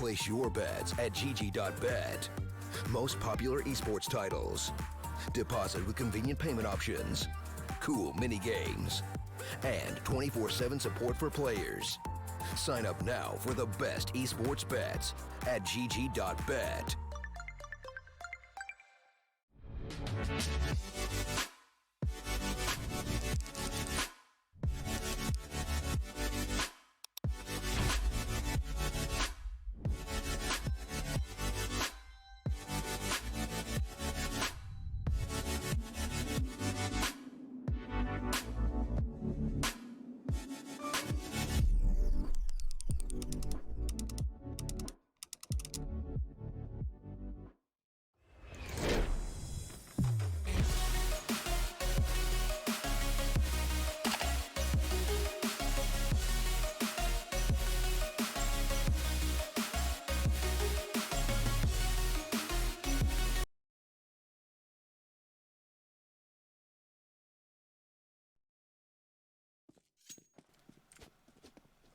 Place your bets at gg.bet. Most popular esports titles. Deposit with convenient payment options. Cool mini games. And 24/7 support for players. Sign up now for the best esports bets at gg.bet.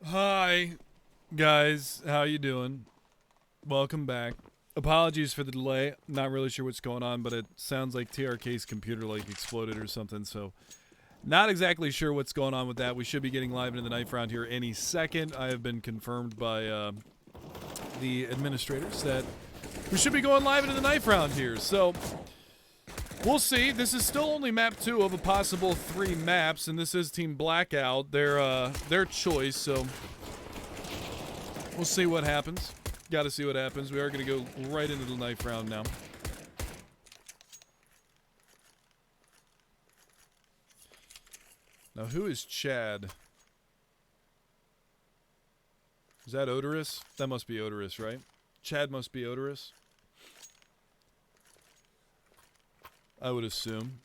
Hi, guys. How you doing? Welcome back. Apologies for the delay. Not really sure what's going on, but it sounds like TRK's computer like exploded or something, so not exactly sure what's going on with that. We should be getting live into the knife round here any second. I have been confirmed by the administrators that we should be going live into the knife round here, so we'll see. This is still only map 2 of a possible 3 maps, and this is Team BlackOut, their choice, so we'll see what happens. Gotta see what happens. We are gonna go right into the knife round now. Now, who is Chad? Is that Odorous? That must be Odorous, right? Chad must be Odorous. I would assume.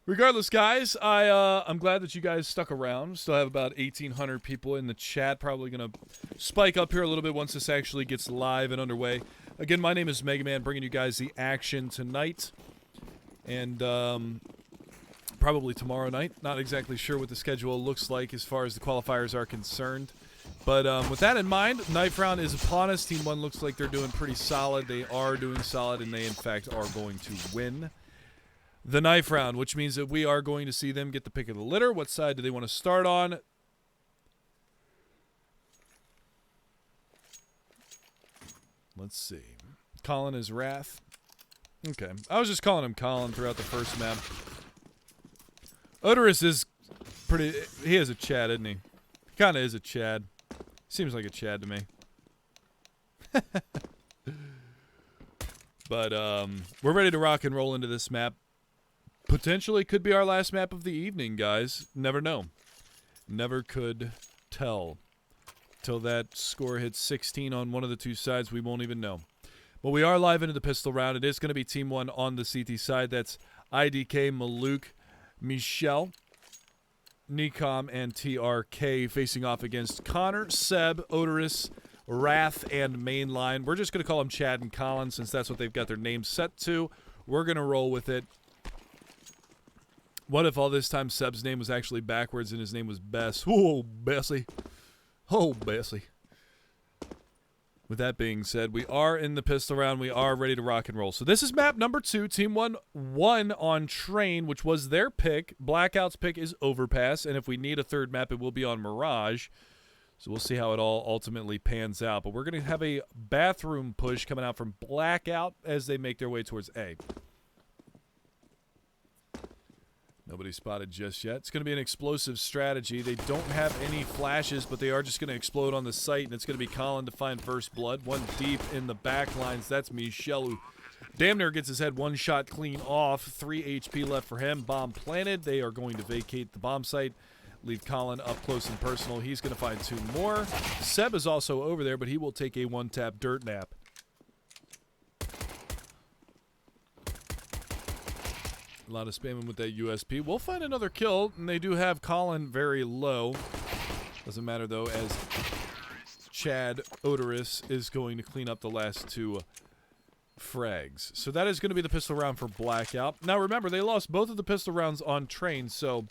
Regardless, guys, I'm glad that you guys stuck around. Still have about 1,800 people in the chat. Probably going to spike up here a little bit once this actually gets live and underway. Again, my name is Mega Man, bringing you guys the action tonight. And probably tomorrow night. Not exactly sure what the schedule looks like as far as the qualifiers are concerned. But with that in mind, knife round is upon us. TeamOne looks like they're doing pretty solid. They are doing solid, and they, in fact, are going to win the knife round, which means that we are going to see them get the pick of the litter. What side do they want to start on? Let's see. Colin is Wrath. Okay. I was just calling him Colin throughout the first map. Odorous is pretty... He is a Chad, isn't he? He kind of is a Chad. Seems like a Chad to me. But we're ready to rock and roll into this map. Potentially could be our last map of the evening, guys. Never know. Never could tell. Till that score hits 16 on one of the two sides, we won't even know. But we are live into the pistol round. It is going to be TeamOne on the CT side. That's IDK, Maluk, Michelle, Nikom, and TRK facing off against Connor, Seb, Odorous, Wrath, and Mainline. We're just going to call them Chad and Colin since that's what they've got their names set to. We're going to roll with it. What if all this time Seb's name was actually backwards and his name was Bess? Oh, Bessie. Oh, Bessie. With that being said, we are in the pistol round. We are ready to rock and roll. So this is map number 2. TeamOne won on Train, which was their pick. BlackOut's pick is Overpass, and if we need a third map, it will be on Mirage. So we'll see how it all ultimately pans out. But we're going to have a bathroom push coming out from BlackOut as they make their way towards A. Nobody spotted just yet. It's going to be an explosive strategy. They don't have any flashes, but they are just going to explode on the site, and it's going to be Colin to find first blood. One deep in the back lines. That's Michelle, who damn near gets his head one shot clean off. 3 HP left for him. Bomb planted. They are going to vacate the bomb site. Leave Colin up close and personal. He's going to find 2 more. Seb is also over there, but he will take a one-tap dirt nap. A lot of spamming with that USP. We'll find another kill, and they do have Colin very low. Doesn't matter, though, as Chad Odorous is going to clean up the last 2 frags. So that is going to be the pistol round for BlackOut. Now, remember, they lost both of the pistol rounds on Train, so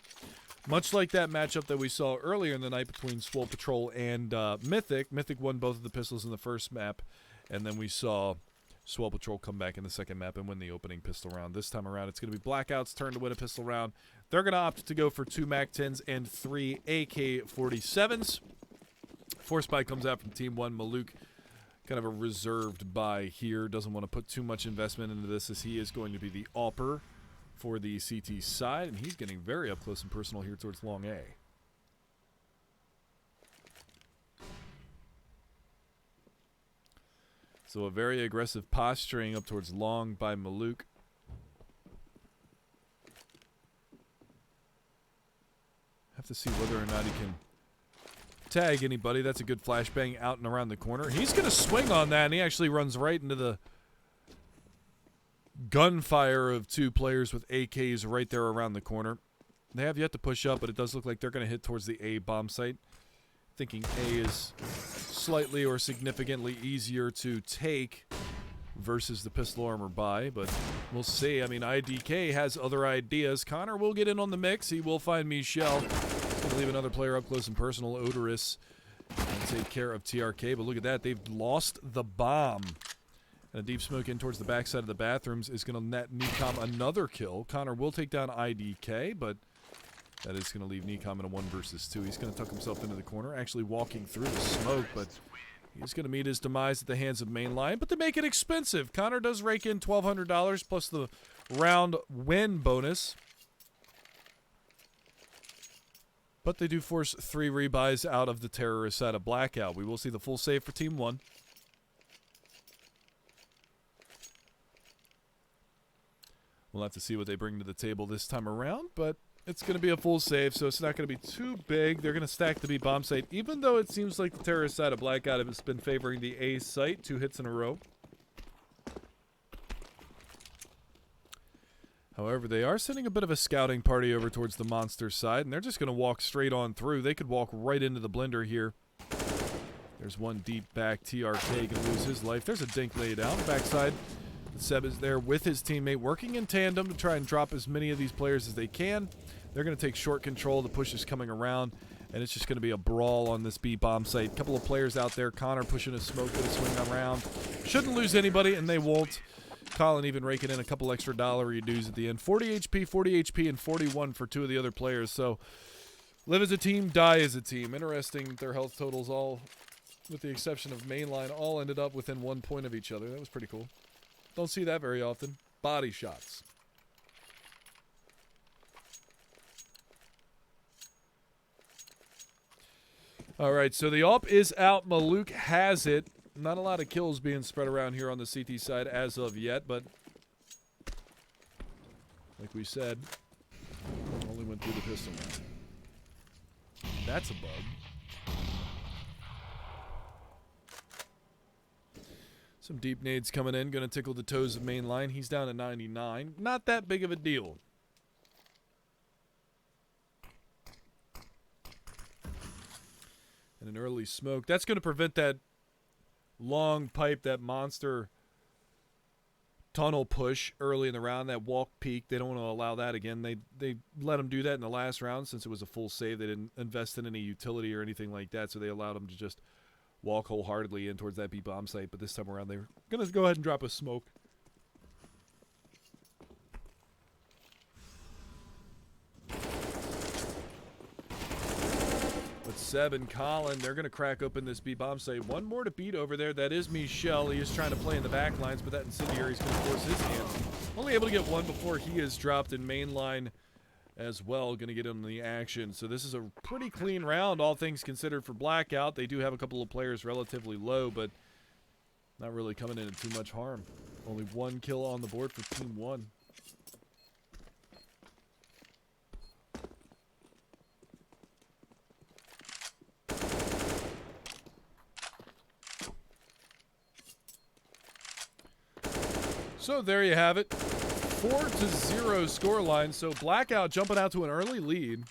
Much like that matchup that we saw earlier in the night between Swole Patrol and Mythic. Mythic won both of the pistols in the first map, and then we saw Swole Patrol come back in the second map and win the opening pistol round. This time around, it's going to be BlackOut's turn to win a pistol round. They're going to opt to go for 2 MAC-10s and 3 AK-47s. Force buy comes out from TeamOne. Maluk, kind of a reserved buy here. Doesn't want to put too much investment into this, as he is going to be the AWPer for the CT side, and he's getting very up close and personal here towards long A. So a very aggressive posturing up towards long by Maluk. Have to see whether or not he can tag anybody. That's a good flashbang out and around the corner. He's going to swing on that, and he actually runs right into the gunfire of 2 players with AKs right there around the corner. They have yet to push up, but it does look like they're going to hit towards the A bomb site. Thinking A is slightly or significantly easier to take versus the pistol armor buy, but we'll see. I mean, IDK has other ideas. Connor will get in on the mix. He will find Michelle. He's going to leave another player up close and personal, Odorous, and take care of TRK. But look at that. They've lost the bomb. And a deep smoke in towards the backside of the bathrooms is going to net Necom another kill. Connor will take down IDK, but that is going to leave Necom in a 1 versus 2. He's going to tuck himself into the corner, actually walking through the smoke, but he's going to meet his demise at the hands of Mainline. But they make it expensive. Connor does rake in $1,200 plus the round win bonus. But they do force 3 rebuys out of the terrorist side of BlackOut. We will see the full save for TeamOne. We'll have to see what they bring to the table this time around, but it's going to be a full save, so it's not going to be too big. They're going to stack the B bomb site, even though it seems like the terrorist side of BlackOut has been favoring the A site. 2 hits in a row. However, they are sending a bit of a scouting party over towards the monster side, and they're just going to walk straight on through. They could walk right into the blender here. There's one deep back. TRK can lose his life. There's a dink laid out. Backside, Seb is there with his teammate, working in tandem to try and drop as many of these players as they can. They're going to take short control. The push is coming around, and it's just going to be a brawl on this B bomb site. A couple of players out there. Connor pushing a smoke with a swing around. Shouldn't lose anybody, and they won't. Colin even raking in a couple extra dollary dues at the end. 40 HP, and 41 for 2 of the other players. So live as a team, die as a team. Interesting, their health totals all, with the exception of Mainline, all ended up within 1 point of each other. That was pretty cool. Don't see that very often. Body shots. All right, so the AWP is out. Maluk has it. Not a lot of kills being spread around here on the CT side as of yet, but like we said, only went through the pistol round. That's a bug. Some deep nades coming in, going to tickle the toes of Mainline. He's down to 99. Not that big of a deal. And an early smoke. That's going to prevent that long pipe, that monster tunnel push early in the round, that walk peak. They don't want to allow that again. They let him do that in the last round since it was a full save. They didn't invest in any utility or anything like that, so they allowed him to just walk wholeheartedly in towards that B bomb site. But this time around, they're going to go ahead and drop a smoke. But Seb and Colin, they're going to crack open this B bomb site. One more to beat over there. That is Michelle. He is trying to play in the back lines, but that incendiary is going to force his hand. Only able to get one before he is dropped in Mainline as well. Going to get him in the action. So this is a pretty clean round, all things considered, for BlackOut. They do have a couple of players relatively low, but not really coming into too much harm. Only 1 kill on the board for TeamOne. So there you have it. 4-0 scoreline. So BlackOut jumping out to an early lead.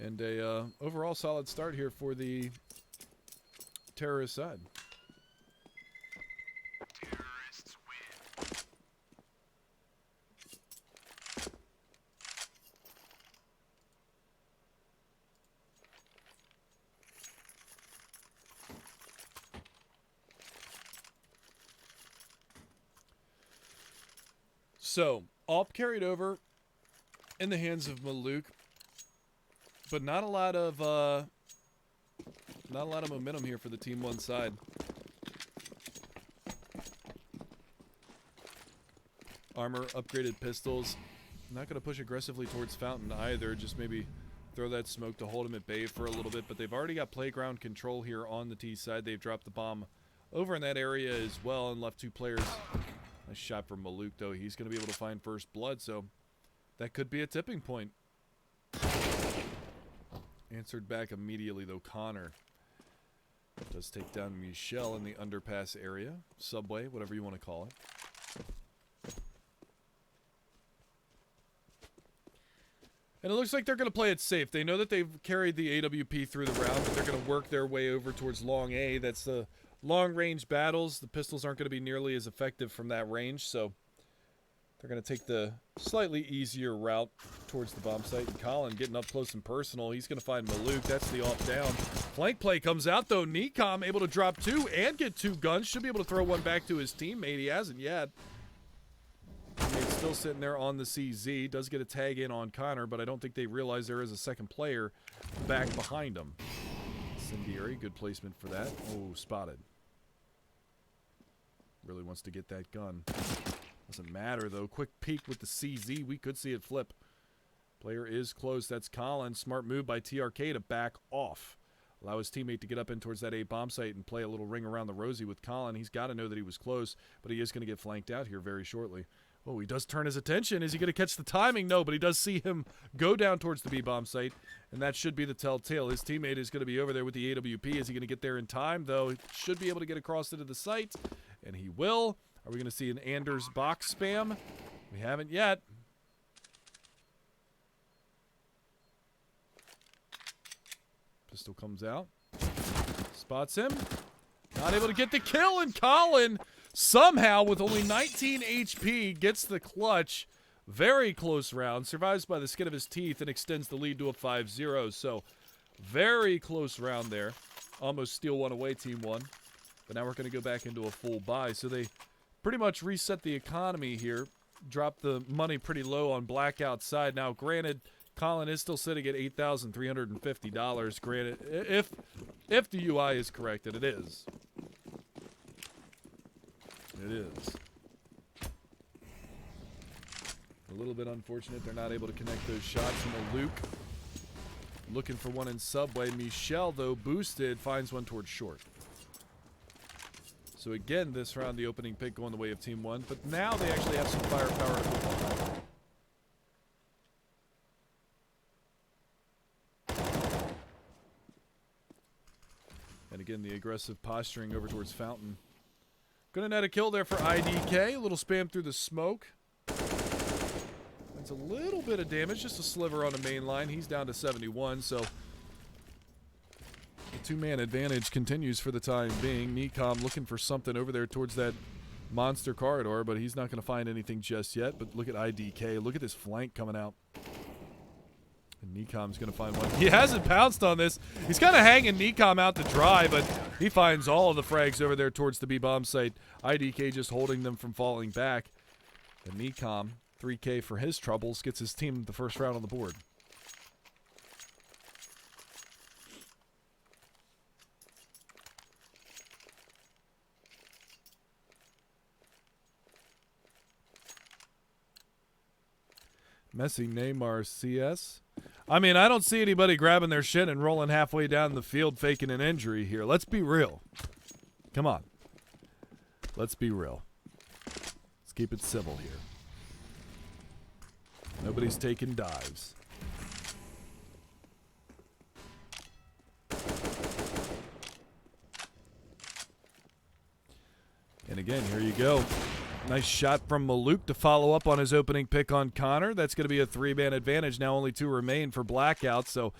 And a overall solid start here for the terrorist side. So, AWP carried over in the hands of Maluk, but not a lot of momentum here for the TeamOne side. Armor, upgraded pistols. Not going to push aggressively towards Fountain either. Just maybe throw that smoke to hold him at bay for a little bit. But they've already got playground control here on the T side. They've dropped the bomb over in that area as well and left 2 players. Nice shot from Maluk, though. He's going to be able to find first blood, so that could be a tipping point. Answered back immediately, though. Connor does take down Michelle in the underpass area. Subway, whatever you want to call it. And it looks like they're going to play it safe. They know that they've carried the AWP through the round, but they're going to work their way over towards long A. That's the long-range battles. The pistols aren't going to be nearly as effective from that range, so they're going to take the slightly easier route towards the bomb site. And Colin getting up close and personal. He's going to find Maluk. That's the off down. Flank play comes out, though. Nikom able to drop 2 and get 2 guns. Should be able to throw one back to his teammate. He hasn't yet. Teammate's still sitting there on the CZ. Does get a tag in on Connor, but I don't think they realize there is a second player back behind him. Incendiary, good placement for that. Oh, spotted. Really wants to get that gun. Doesn't matter, though. Quick peek with the CZ. We could see it flip. Player is close. That's Colin. Smart move by TRK to back off. Allow his teammate to get up in towards that A bomb site and play a little ring around the rosy with Colin. He's got to know that he was close, but he is going to get flanked out here very shortly. Oh, he does turn his attention. Is he going to catch the timing? No, but he does see him go down towards the B bomb site, and that should be the telltale. His teammate is going to be over there with the AWP. Is he going to get there in time, though? He should be able to get across into the site, and he will. Are we going to see an Anders box spam? We haven't yet. Pistol comes out. Spots him. Not able to get the kill, and Colin somehow, with only 19 HP, gets the clutch. Very close round. Survives by the skin of his teeth and extends the lead to a 5-0. So, very close round there. Almost steal one away, TeamOne. But now we're going to go back into a full buy. So they pretty much reset the economy here. Dropped the money pretty low on BlackOut side. Now, granted, Colin is still sitting at $8,350. Granted, if the UI is correct, and it is. It is. A little bit unfortunate they're not able to connect those shots. Maluk looking for one in Subway. Michelle, though, boosted, finds one towards short. So again, this round, the opening pick going the way of TeamOne, but now they actually have some firepower to move on. And again, the aggressive posturing over towards Fountain. Gonna net a kill there for IDK. A little spam through the smoke. That's a little bit of damage, just a sliver on the main line. He's down to 71, so the two-man advantage continues for the time being. Nikom looking for something over there towards that monster corridor, but he's not going to find anything just yet. But look at IDK. Look at this flank coming out. And Nikom's going to find one. He hasn't pounced on this. He's kind of hanging Nikom out to dry, but he finds all of the frags over there towards the B-bomb site. IDK just holding them from falling back. And Nikom, 3K for his troubles, gets his team the first round on the board. Messi, Neymar, CS. I mean, I don't see anybody grabbing their shit and rolling halfway down the field faking an injury here. Let's be real. Come on. Let's be real. Let's keep it civil here. Nobody's taking dives. And again, here you go. Nice shot from Maluk to follow up on his opening pick on Connor. That's going to be a three-man advantage. Now only two remain for BlackOut, so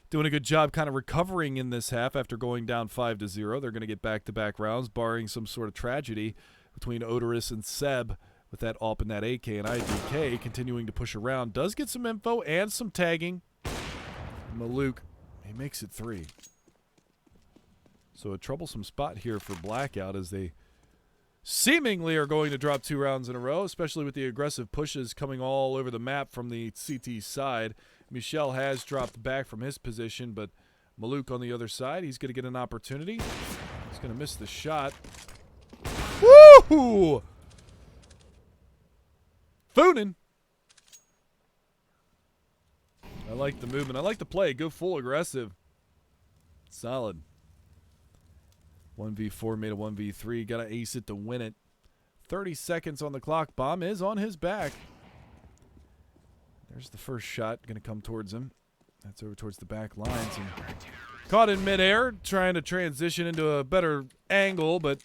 doing a good job kind of recovering in this half after going down 5-0. They're going to get back-to-back rounds, barring some sort of tragedy between Odorous and Seb with that AWP and that AK, and IDK continuing to push around. Does get some info and some tagging. Maluk, he makes it 3. So a troublesome spot here for BlackOut as they seemingly are going to drop 2 rounds in a row, especially with the aggressive pushes coming all over the map from the CT side. Michel has dropped back from his position, but Maluk on the other side, he's going to get an opportunity. He's going to miss the shot. Woo! Foonin. I like the movement. I like the play. Go full aggressive. Solid. 1v4 made a 1v3. Got to ace it to win it. 30 seconds on the clock. Bomb is on his back. There's the first shot. Going to come towards him. That's over towards the back lines. And caught in midair, trying to transition into a better angle, but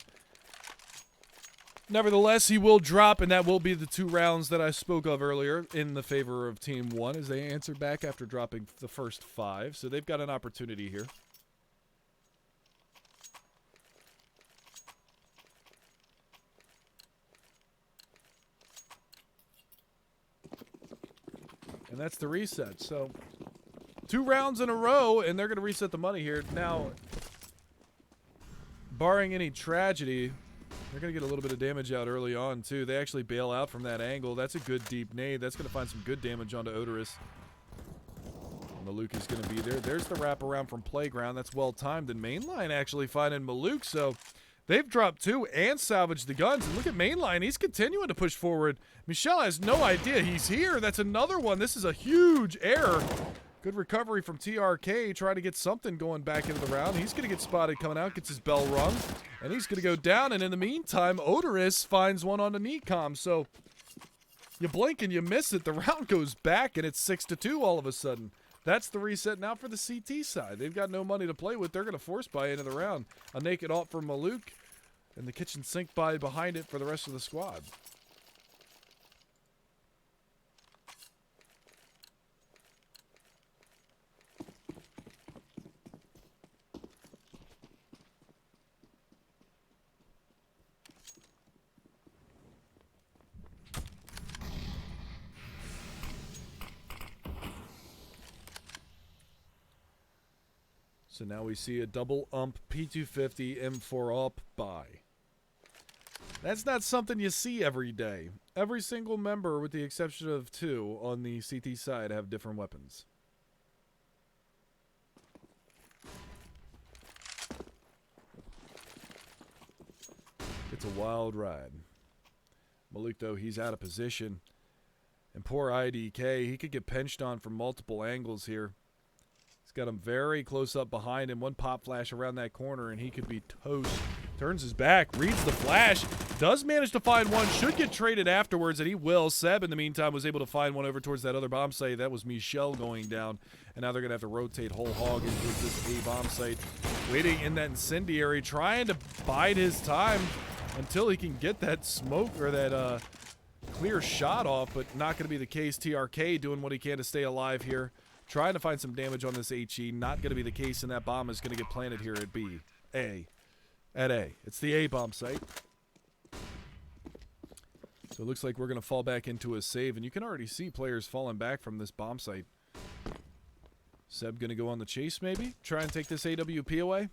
nevertheless, he will drop, and that will be the 2 rounds that I spoke of earlier in the favor of TeamOne as they answer back after dropping the first 5. So they've got an opportunity here. And that's the reset. So 2 rounds in a row, and they're going to reset the money here. Now, barring any tragedy, they're going to get a little bit of damage out early on, too. They actually bail out from that angle. That's a good deep nade. That's going to find some good damage onto Odorous. Maluk is going to be there. There's the wraparound from Playground. That's well-timed. And Mainline actually finding Maluk, so they've dropped 2 and salvaged the guns. And look at Mainline. He's continuing to push forward. Michel has no idea he's here. That's another one. This is a huge error. Good recovery from TRK. Trying to get something going back into the round. He's going to get spotted coming out. Gets his bell rung. And he's going to go down. And in the meantime, Odorous finds one on the Necom. So you blink and you miss it. The round goes back and it's 6-2 all of a sudden. That's the reset now for the CT side. They've got no money to play with. They're going to force buy into the round. A naked ult for Maluk. And the kitchen sink buy behind it for the rest of the squad. So now we see a double ump P250 M4 up buy. That's not something you see every day. Every single member, with the exception of 2 on the CT side, have different weapons. It's a wild ride. Maluk, though, he's out of position. And poor IDK, he could get pinched on from multiple angles here. He's got him very close up behind him. One pop flash around that corner, and he could be toast. Turns his back, reads the flash, does manage to find one, should get traded afterwards, and he will. Seb, in the meantime, was able to find one over towards that other bomb site. That was Michel going down, and now they're going to have to rotate whole hog into this A bomb site. Waiting in that incendiary, trying to bide his time until he can get that smoke or that clear shot off, but not going to be the case. TRK doing what he can to stay alive here. Trying to find some damage on this HE. Not going to be the case, and that bomb is going to get planted here at B. At A. It's the A bomb site. So it looks like we're going to fall back into a save, and you can already see players falling back from this bomb site. Seb going to go on the chase, maybe? Try and take this AWP away?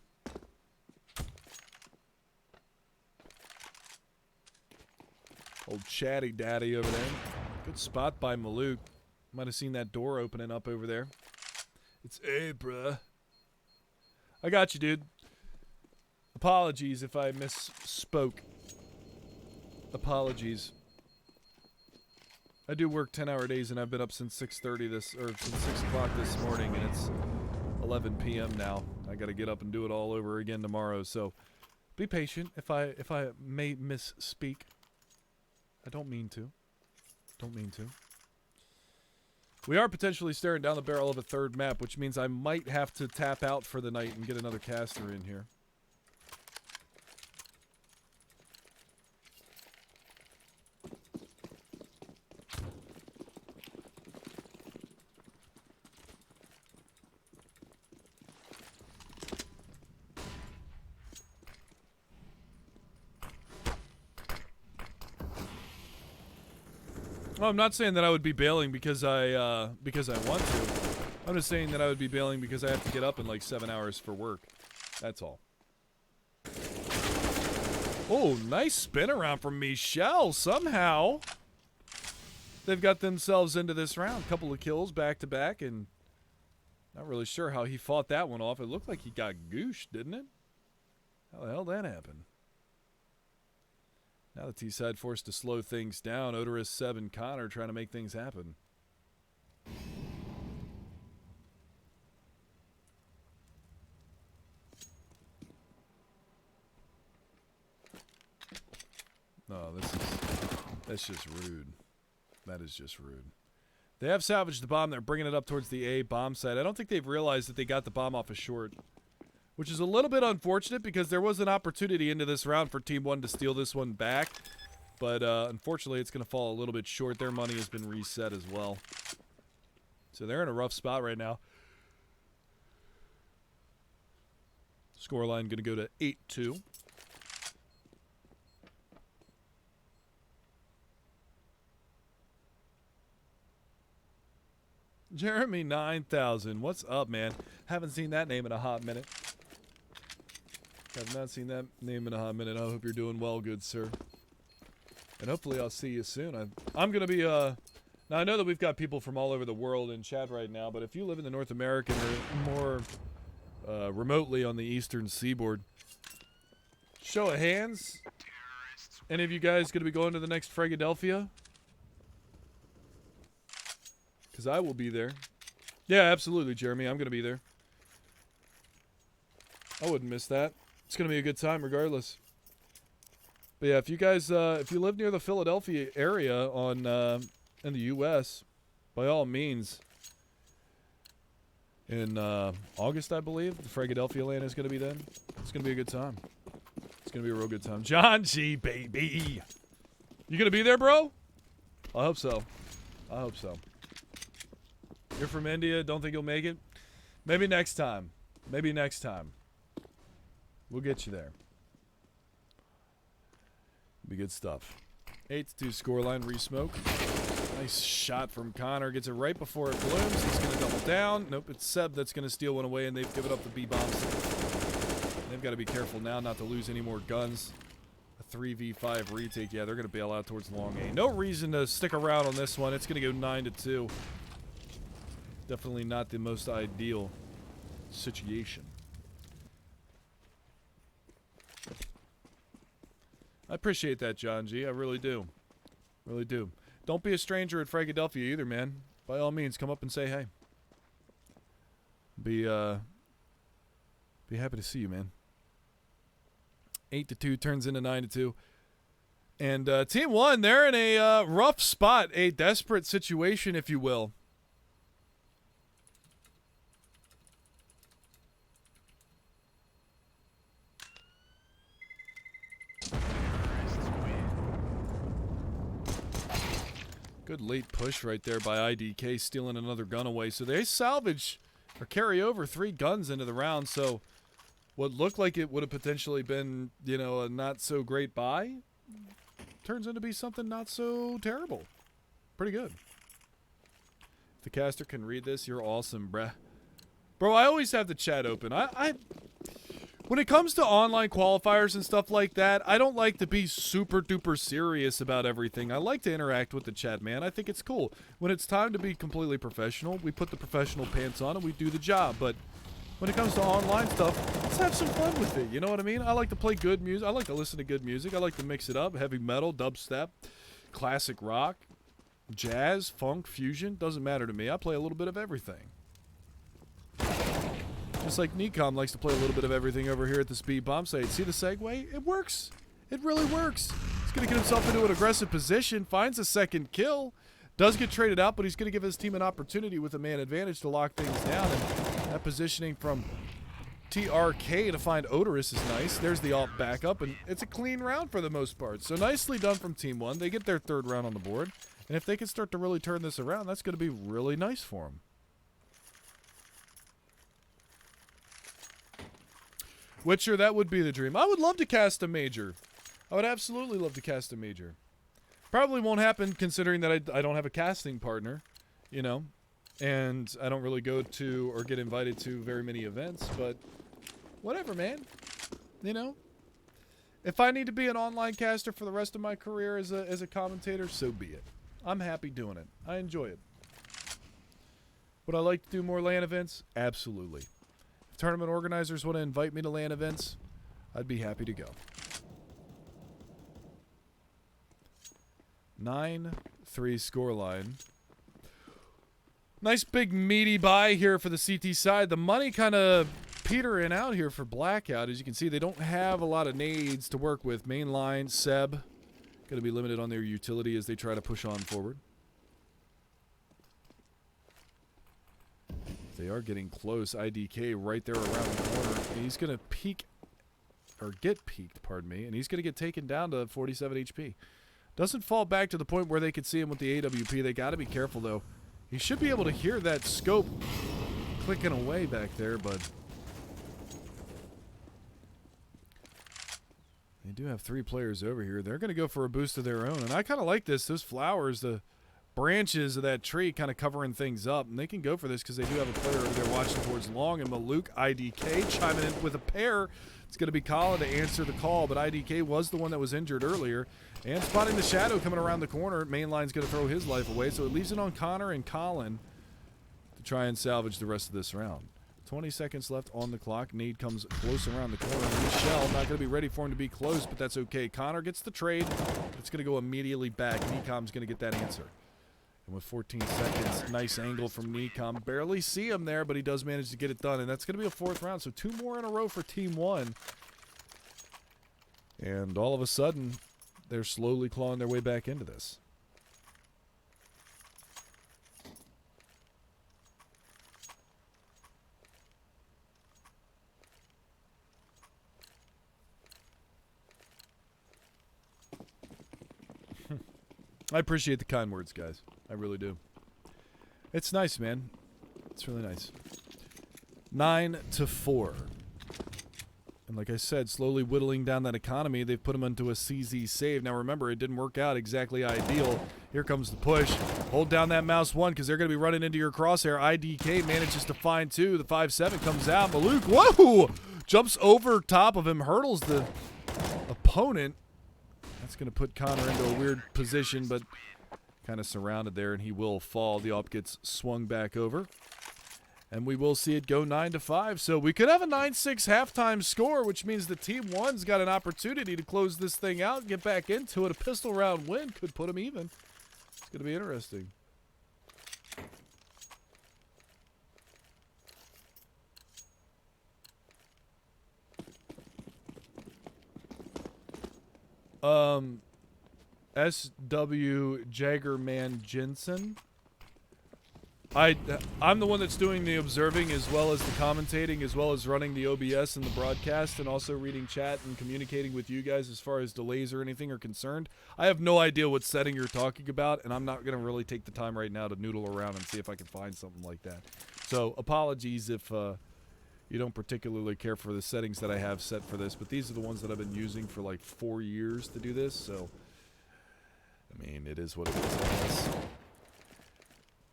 Old chatty daddy over there. Good spot by Maluk. Might have seen that door opening up over there. It's A, bruh. I got you, dude. Apologies if I misspoke. Apologies. I do work 10-hour days, and I've been up since 6:30 since 6 o'clock this morning, and it's 11 p.m. now. I got to get up and do it all over again tomorrow. So, be patient if I may misspeak. I don't mean to. Don't mean to. We are potentially staring down the barrel of a 3rd map, which means I might have to tap out for the night and get another caster in here. Well, I'm not saying that I would be bailing because I want to. I'm just saying that I would be bailing because I have to get up in like 7 hours for work. That's all. Oh, nice spin around from Michelle. Somehow they've got themselves into this round. Couple of kills back to back, and not really sure how he fought that one off. It looked like he got gooshed, didn't it? How the hell that happened? Now the T-side forced to slow things down. Odorous, Seb, and Connor trying to make things happen. No, that's just rude. That is just rude. They have salvaged the bomb. They're bringing it up towards the A bomb site. I don't think they've realized that they got the bomb off a short, which is a little bit unfortunate because there was an opportunity into this round for TeamOne to steal this one back. But unfortunately, it's going to fall a little bit short. Their money has been reset as well. So they're in a rough spot right now. Scoreline going to go to 8-2. Jeremy 9000, what's up, man? Haven't seen that name in a hot minute. Have not seen that name in a hot minute. I hope you're doing well, good sir. And hopefully I'll see you soon. I'm going to be, now I know that we've got people from all over the world in chat right now, but if you live in the North American or more remotely on the Eastern Seaboard, show of hands. Any of you guys going to be going to the next Philadelphia? Because I will be there. Yeah, absolutely, Jeremy. I'm going to be there. I wouldn't miss that. It's going to be a good time regardless. But yeah, if you guys, if you live near the Philadelphia area in the U.S., by all means, in August, I believe, the Philadelphia land is going to be then. It's going to be a good time. It's going to be a real good time. John G, baby. You going to be there, bro? I hope so. I hope so. You're from India. Don't think you'll make it? Maybe next time. Maybe next time. We'll get you there. Be good stuff. 8-2 scoreline. Resmoke. Nice shot from Connor. Gets it right before it blooms. He's going to double down. Nope, it's Seb that's going to steal one away, and they've given up the B-bombs. They've got to be careful now not to lose any more guns. A 3v5 retake. Yeah, they're going to bail out towards long A. No reason to stick around on this one. It's going to go 9-2. Definitely not the most ideal situation. I appreciate that, John G. I really do. Really do. Don't be a stranger at Philadelphia either, man. By all means, come up and say hey. Be happy to see you, man. 8-2 turns into 9-2. And TeamOne, they're in a rough spot, a desperate situation, if you will. Good late push right there by IDK, stealing another gun away. So they salvage or carry over 3 guns into the round. So what looked like it would have potentially been, you know, a not so great buy turns into be something not so terrible. Pretty good. If the caster can read this, you're awesome, bruh. Bro, I always have the chat open. When it comes to online qualifiers and stuff like that, I don't like to be super duper serious about everything. I like to interact with the chat, man. I think it's cool. When it's time to be completely professional, we put the professional pants on and we do the job. But when it comes to online stuff, let's have some fun with it. You know what I mean? I like to play good music. I like to listen to good music. I like to mix it up. Heavy metal, dubstep, classic rock, jazz, funk, fusion. Doesn't matter to me. I play a little bit of everything. Just like Nikom likes to play a little bit of everything over here at the speed bomb site. See the segue? It works. It really works. He's going to get himself into an aggressive position, finds a second kill, does get traded out, but he's going to give his team an opportunity with a man advantage to lock things down. And that positioning from TRK to find Odorous is nice. There's the alt backup, and it's a clean round for the most part. So nicely done from TeamOne. They get their 3rd round on the board. And if they can start to really turn this around, that's going to be really nice for them. Witcher, that would be the dream. I would love to cast a major. I would absolutely love to cast a major. Probably won't happen considering that I don't have a casting partner, you know, and I don't really go to or get invited to very many events, but whatever, man. You know, If I need to be an online caster for the rest of my career as a commentator, so be it. I'm happy doing it. I enjoy it. Would I like to do more LAN events? Absolutely. If tournament organizers want to invite me to LAN events, I'd be happy to go. 9-3 scoreline. Nice big meaty buy here for the CT side. The money kind of petering out here for BlackOut. As you can see, they don't have a lot of nades to work with. Main line, Seb, going to be limited on their utility as they try to push on forward. They are getting close. IDK right there around the corner. He's going to peek, or get peeked, pardon me, and he's going to get taken down to 47 HP. Doesn't fall back to the point where they could see him with the AWP. They got to be careful, though. He should be able to hear that scope clicking away back there, but they do have 3 players over here. They're going to go for a boost of their own, and I kind of like this. Those flowers, the branches of that tree kind of covering things up, and they can go for this because they do have a player over there watching towards long, and Maluk IDK chiming in with a pair. It's going to be Colin to answer the call, but IDK was the one that was injured earlier, and spotting the shadow coming around the corner. Mainline's going to throw his life away, so it leaves it on Connor and Colin to try and salvage the rest of this round. 20 seconds left on the clock. Nade comes close around the corner. Michelle not going to be ready for him to be close, but that's okay. Connor gets the trade. It's going to go immediately back. Nicom's going to get that answer. And with 14 seconds, nice angle from Nicom. Barely see him there, but he does manage to get it done. And that's going to be a 4th round, so 2 more in a row for TeamOne. And all of a sudden, they're slowly clawing their way back into this. I appreciate the kind words, guys. I really do. It's nice, man. It's really nice. 9-4. And like I said, slowly whittling down that economy. They've put them into a CZ save. Now remember, it didn't work out exactly ideal. Here comes the push. Hold down that mouse 1 because they're going to be running into your crosshair. IDK manages to find 2. The 5-7 comes out. Maluk, whoa! Jumps over top of him, hurdles the opponent. That's going to put Connor into a weird position, but kind of surrounded there, and he will fall. The AWP gets swung back over. And we will see it go 9-5. So we could have a 9-6 halftime score, which means the TeamOne's got an opportunity to close this thing out and get back into it. A pistol round win could put them even. It's going to be interesting. SW Jaggerman Jensen. I'm the one that's doing the observing as well as the commentating, as well as running the OBS and the broadcast, and also reading chat and communicating with you guys as far as delays or anything are concerned. I have no idea what setting you're talking about, and I'm not going to really take the time right now to noodle around and see if I can find something like that. So apologies if you don't particularly care for the settings that I have set for this, but these are the ones that I've been using for like 4 years to do this, so I mean, it is what it is, I guess.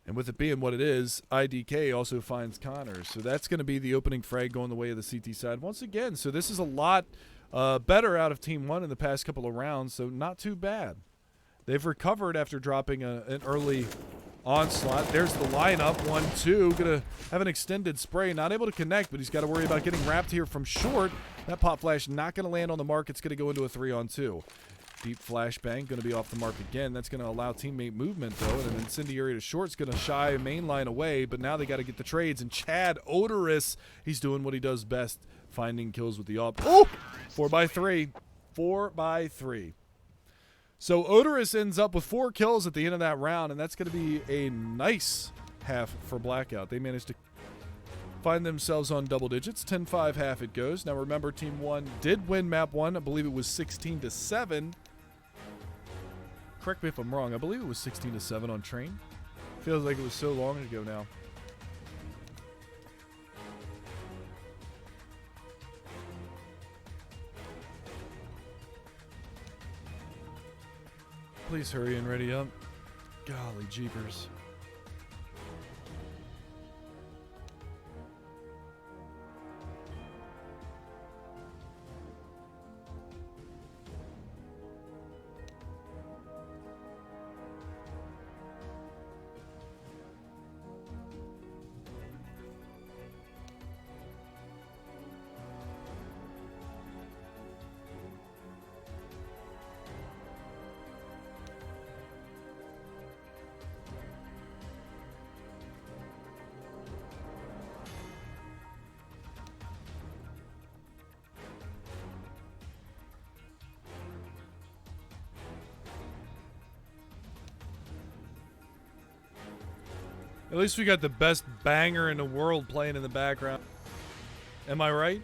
And with it being what it is, IDK also finds Connor. So that's going to be the opening frag going the way of the CT side once again. So this is a lot better out of TeamOne in the past couple of rounds, so not too bad. They've recovered after dropping an early onslaught. There's the lineup, 1-2. Going to have an extended spray. Not able to connect, but he's got to worry about getting wrapped here from short. That pop flash not going to land on the mark. It's going to go into a 3-on-2. Deep flashbang, going to be off the mark again. That's going to allow teammate movement, though. And an incendiary to short's going to shy main line away, but now they got to get the trades. And Chad Odorous, he's doing what he does best, finding kills with the AWP. Oh! 4x3. 4x3. So Odorous ends up with 4 kills at the end of that round, and that's going to be a nice half for BlackOut. They managed to find themselves on double digits. 10-5 half it goes. Now remember, TeamOne did win map 1. I believe it was 16-7. Correct me if I'm wrong. I believe it was 16-7 on train. Feels like it was so long ago now. Please hurry and ready up. Golly jeepers. At least we got the best banger in the world playing in the background. Am I right?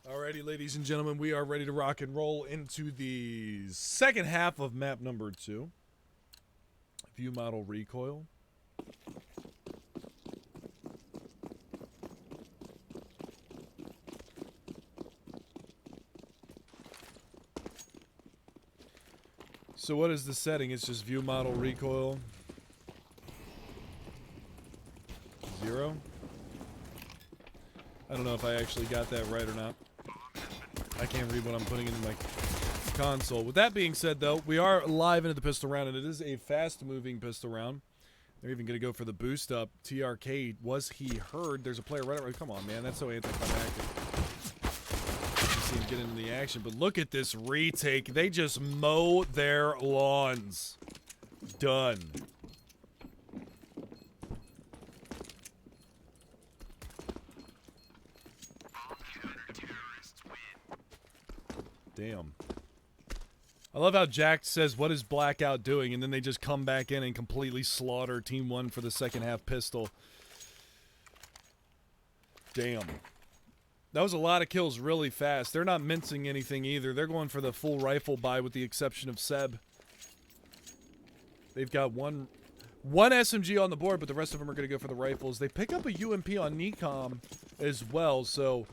Alrighty, ladies and gentlemen, we are ready to rock and roll into the second half of map number 2. View model recoil. So what is the setting? It's just view model recoil 0. I don't know if I actually got that right or not. I can't read what I'm putting into my console. With that being said, though, we are live into the pistol round, and it is a fast-moving pistol round. They're even going to go for the boost up. TRK, was he heard? There's a player right around. Come on, man. That's so anticlimactic. You see him get into the action, but look at this retake. They just mow their lawns. Done. Damn. I love how Jack says, what is BlackOut doing? And then they just come back in and completely slaughter TeamOne for the second half pistol. Damn. That was a lot of kills really fast. They're not mincing anything either. They're going for the full rifle buy with the exception of Seb. They've got one SMG on the board, but the rest of them are going to go for the rifles. They pick up a UMP on Nicom as well, so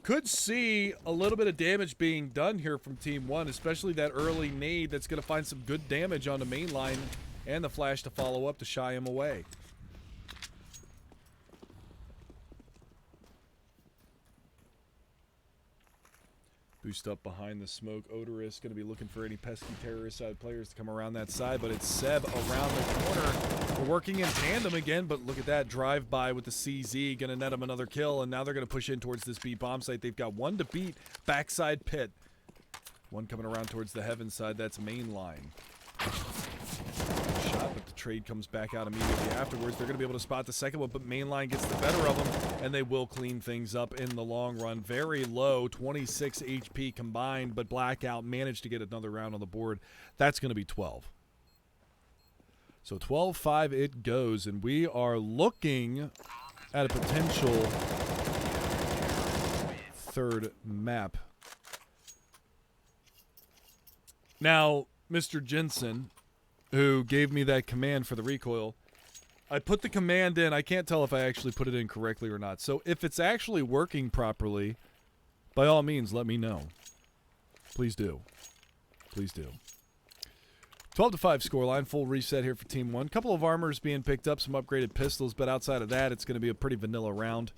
could see a little bit of damage being done here from TeamOne, especially that early nade that's going to find some good damage on the main line and the flash to follow up to shy him away. Boost up behind the smoke. Odorous going to be looking for any pesky terrorist side players to come around that side, but it's Seb around the corner. We're working in tandem again, but look at that drive-by with the CZ. Going to net him another kill, and now they're going to push in towards this B bomb site. They've got one to beat, backside pit. One coming around towards the heaven side. That's main line. Shot, but the trade comes back out immediately afterwards. They're going to be able to spot the second one, but mainline gets the better of them, and they will clean things up in the long run. Very low, 26 HP combined, but BlackOut managed to get another round on the board. That's going to be 12. So 12-5 it goes, and we are looking at a potential third map. Now, Mr. Jensen, who gave me that command for the recoil, I put the command in. I can't tell if I actually put it in correctly or not. So if it's actually working properly, by all means, let me know. Please do. Please do. 12-5 scoreline. Full reset here for TeamOne. Couple of armors being picked up, some upgraded pistols, but outside of that, it's going to be a pretty vanilla round.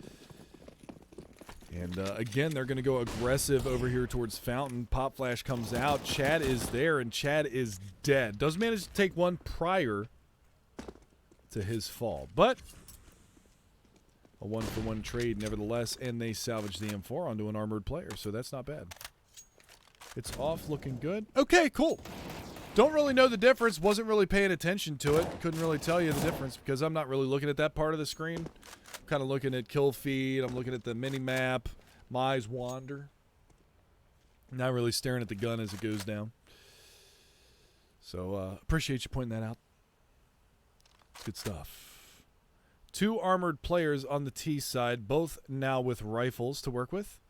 And again, they're going to go aggressive over here towards Fountain. Pop Flash comes out. Chad is there, and Chad is dead. Does manage to take one prior to his fall, but a one-for-one trade nevertheless, and they salvage the M4 onto an armored player, so that's not bad. It's off, looking good. Okay, cool. Don't really know the difference. Wasn't really paying attention to it. Couldn't really tell you the difference because I'm not really looking at that part of the screen. I'm kind of looking at kill feed. I'm looking at the mini-map. My eyes wander. Not really staring at the gun as it goes down. So, appreciate you pointing that out. Good stuff. Two armored players on the T side, both now with rifles to work with.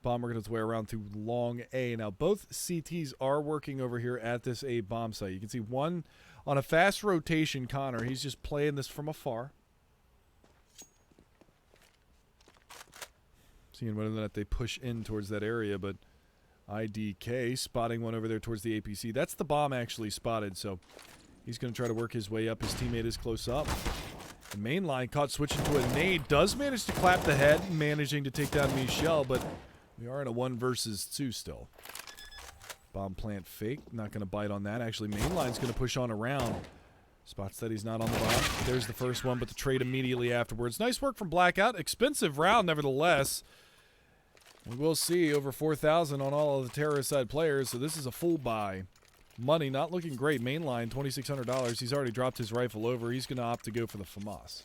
Bomb working its way around through long A. Now, both CTs are working over here at this A bomb site. You can see one on a fast rotation, Connor. He's just playing this from afar. Seeing whether or not they push in towards that area, but IDK spotting one over there towards the APC. That's the bomb actually spotted, so he's going to try to work his way up. His teammate is close up. The main line caught switching to a nade. Does manage to clap the head, managing to take down Michelle, but we are in a 1 versus 2 still. Bomb plant fake. Not going to bite on that. Actually, main line's going to push on around. Spots that he's not on the bomb. There's the first one, but the trade immediately afterwards. Nice work from BlackOut. Expensive round, nevertheless. We will see over 4,000 on all of the terrorist side players, so this is a full buy. Money not looking great. Mainline, $2,600. He's already dropped his rifle over. He's going to opt to go for the FAMAS.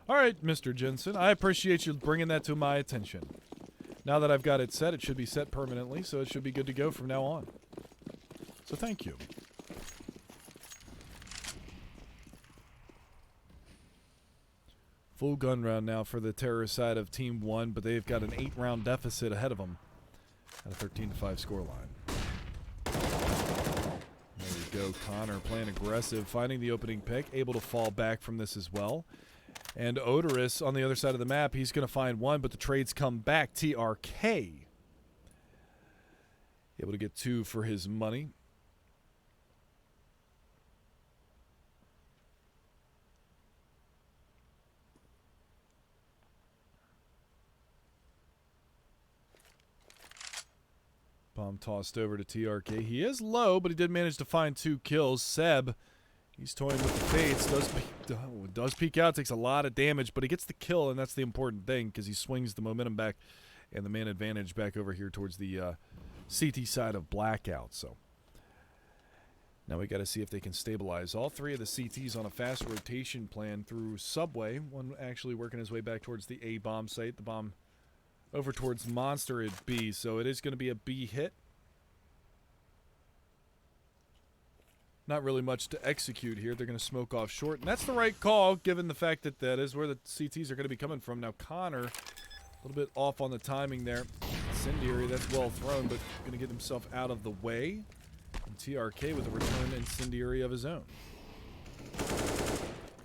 All right, Mr. Jensen. I appreciate you bringing that to my attention. Now that I've got it set, it should be set permanently, so it should be good to go from now on. So thank you. Full gun round now for the terrorist side of Team 1, but they've got an 8-round deficit ahead of them at a 13-5 scoreline. There we go. Connor playing aggressive, finding the opening pick, able to fall back from this as well. And Odorous on the other side of the map, he's going to find one, but the trades come back. TRK able to get 2 for his money. Bomb tossed over to TRK. He is low, but he did manage to find 2 kills. Seb, he's toying with the fades. Does peek out, takes a lot of damage, but he gets the kill, and that's the important thing because he swings the momentum back and the man advantage back over here towards the CT side of BlackOut. So now we got to see if they can stabilize. All 3 of the CTs on a fast rotation plan through Subway. One actually working his way back towards the A bomb site. The bomb over towards Monster at B, so it is going to be a B hit. Not really much to execute here. They're going to smoke off short, and that's the right call, given the fact that that is where the CTs are going to be coming from. Now Connor, a little bit off on the timing there. Incendiary, that's well thrown, but going to get himself out of the way. And TRK with a return incendiary of his own.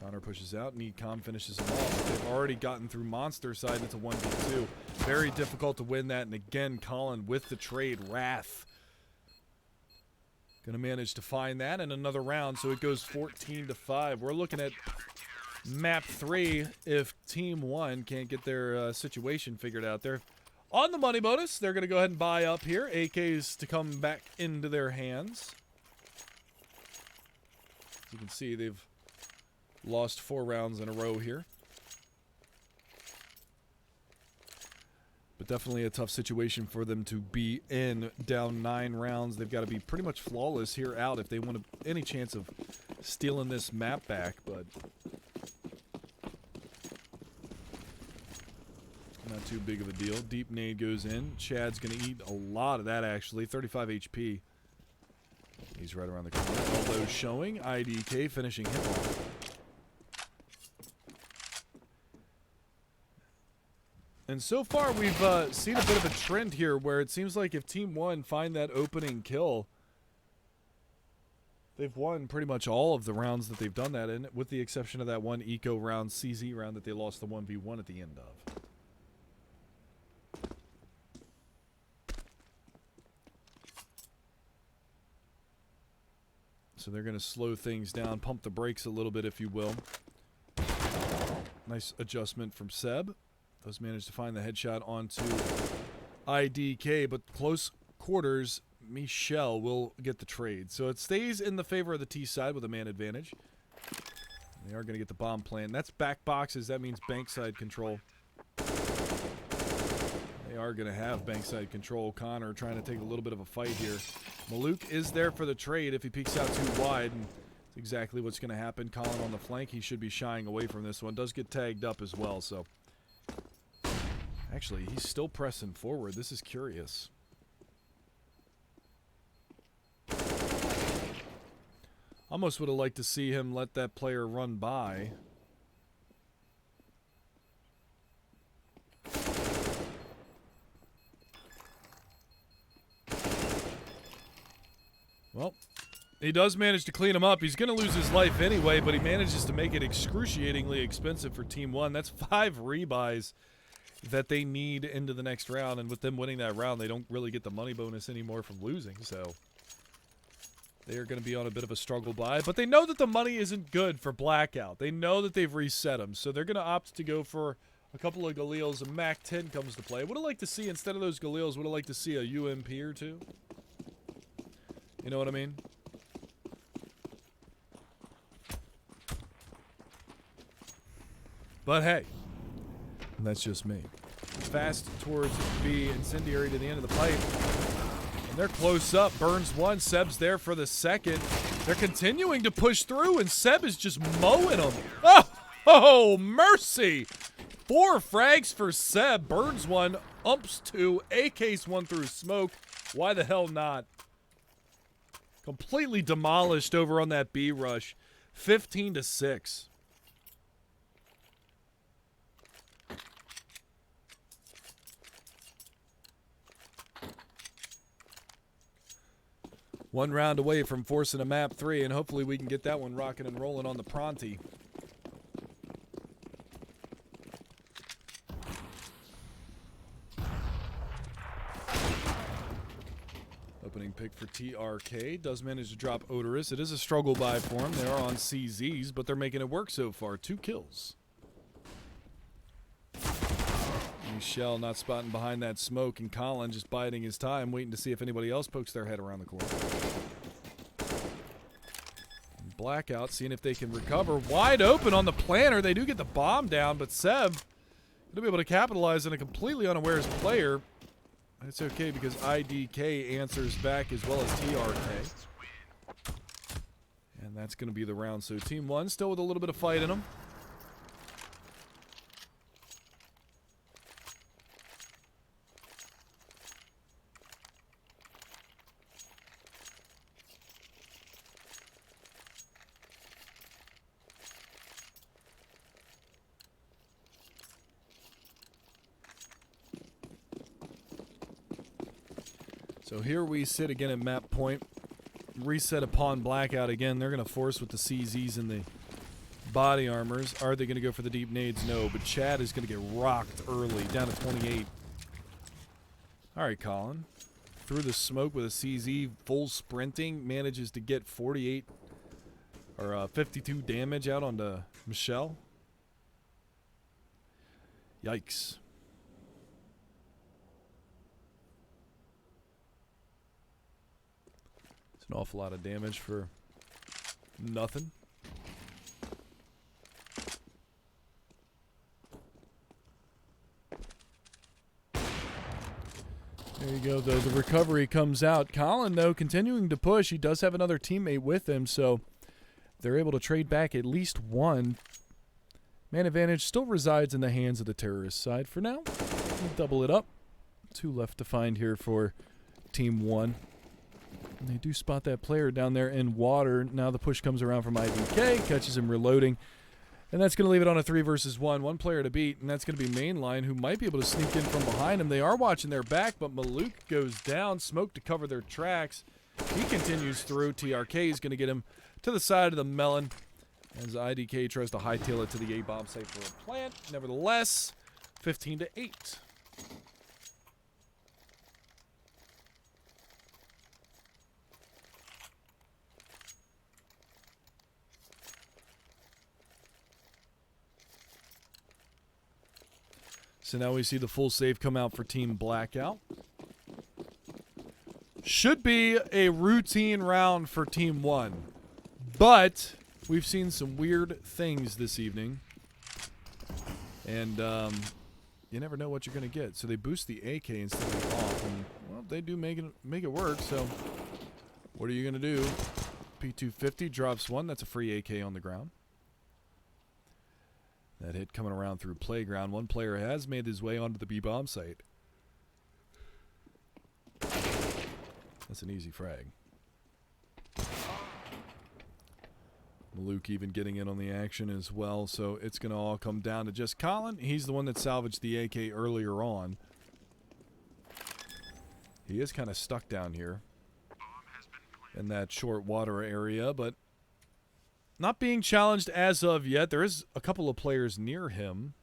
Connor pushes out, and Ecom finishes him off. They've already gotten through Monster side, and it's a 1v2. Very difficult to win that, and again, Colin with the trade. Wrath going to manage to find that in another round, so it goes 14-5. We're looking at map 3 if Team 1 can't get their situation figured out. They're on the money bonus. They're going to go ahead and buy up here. AKs to come back into their hands. As you can see, they've lost 4 rounds in a row here. But definitely a tough situation for them to be in. Down 9 rounds. They've got to be pretty much flawless here out if they want any chance of stealing this map back. But not too big of a deal. Deep nade goes in. Chad's going to eat a lot of that, actually. 35 HP. He's right around the corner. Elbow showing. IDK finishing him off. And so far, we've seen a bit of a trend here where it seems like if Team 1 find that opening kill, they've won pretty much all of the rounds that they've done that in, with the exception of that one eco round, CZ round that they lost the 1v1 at the end of. So they're going to slow things down, pump the brakes a little bit, if you will. Nice adjustment from Seb. Does manage to find the headshot onto IDK, but close quarters, Michelle will get the trade. So it stays in the favor of the T side with a man advantage. They are going to get the bomb plan. That's back boxes. That means bankside control. They are going to have bankside control. Connor trying to take a little bit of a fight here. Maluk is there for the trade if he peeks out too wide. And that's exactly what's going to happen. Colin on the flank. He should be shying away from this one. Does get tagged up as well, so... Actually, he's still pressing forward. This is curious. Almost would have liked to see him let that player run by. Well, He does manage to clean him up. He's going to lose his life anyway, but he manages to make it excruciatingly expensive for Team One. That's 5 rebuys that they need into the next round, and with them winning that round, they don't really get the money bonus anymore from losing, so they are going to be on a bit of a struggle buy, but they know that the money isn't good for BlackOut. They know that they've reset them, so they're going to opt to go for a couple of Galils. A Mac 10 comes to play. Would have liked to see, instead of those Galils, would have liked to see a UMP or two. You know what I mean? But hey, that's just me. Fast towards B, incendiary to the end of the pipe. And they're close up. Burns one. Seb's there for the second. They're continuing to push through, and Seb is just mowing them. Oh, mercy. 4 frags for Seb. Burns one. Umps 2. AKs 1 through smoke. Why the hell not? Completely demolished over on that B rush. 15-6. One round away from forcing a map 3, and hopefully we can get that one rocking and rolling on the Pronti. Opening pick for TRK. Does manage to drop Odorous. It is a struggle buy for him. They are on CZs, but they're making it work so far. 2 kills. Michelle not spotting behind that smoke, and Colin just biding his time, waiting to see if anybody else pokes their head around the corner. And BlackOut seeing if they can recover. Wide open on the planter. They do get the bomb down, but Seb going to be able to capitalize on a completely unawares player. It's okay because IDK answers back as well as TRK. And that's going to be the round. So Team 1 still with a little bit of fight in them. So here we sit again at map point. Reset upon BlackOut again. They're going to force with the CZs and the body armors. Are they going to go for the deep nades? No, but Chad is going to get rocked early, down to 28. All right, Colin. Through the smoke with a CZ, full sprinting, manages to get 48 or 52 damage out onto Michelle. Yikes. An awful lot of damage for nothing. There you go, though. The recovery comes out. Colin, though, continuing to push. He does have another teammate with him, so they're able to trade back at least one. Man advantage still resides in the hands of the terrorist side for now. We'll double it up. 2 left to find here for Team 1. And they do spot that player down there in water. Now the push comes around from IDK, catches him reloading. And that's going to leave it on a 3 versus 1. 1 player to beat, and that's going to be Mainline, who might be able to sneak in from behind him. They are watching their back, but Maluk goes down. Smoke to cover their tracks. He continues through. TRK is going to get him to the side of the melon as IDK tries to hightail it to the A-bomb site for a plant. Nevertheless, 15-8. So now we see the full save come out for Team BlackOut. Should be a routine round for Team 1. But we've seen some weird things this evening. And you never know what you're going to get. So they boost the AK instead of the off. And, well, they do make it work. So what are you going to do? P250 drops 1. That's a free AK on the ground. That hit coming around through playground. 1 player has made his way onto the B-bomb site. That's an easy frag. Maluk even getting in on the action as well, so it's going to all come down to just Colin. He's the one that salvaged the AK earlier on. He is kind of stuck down here. in that short water area, but not being challenged as of yet. There is a couple of players near him.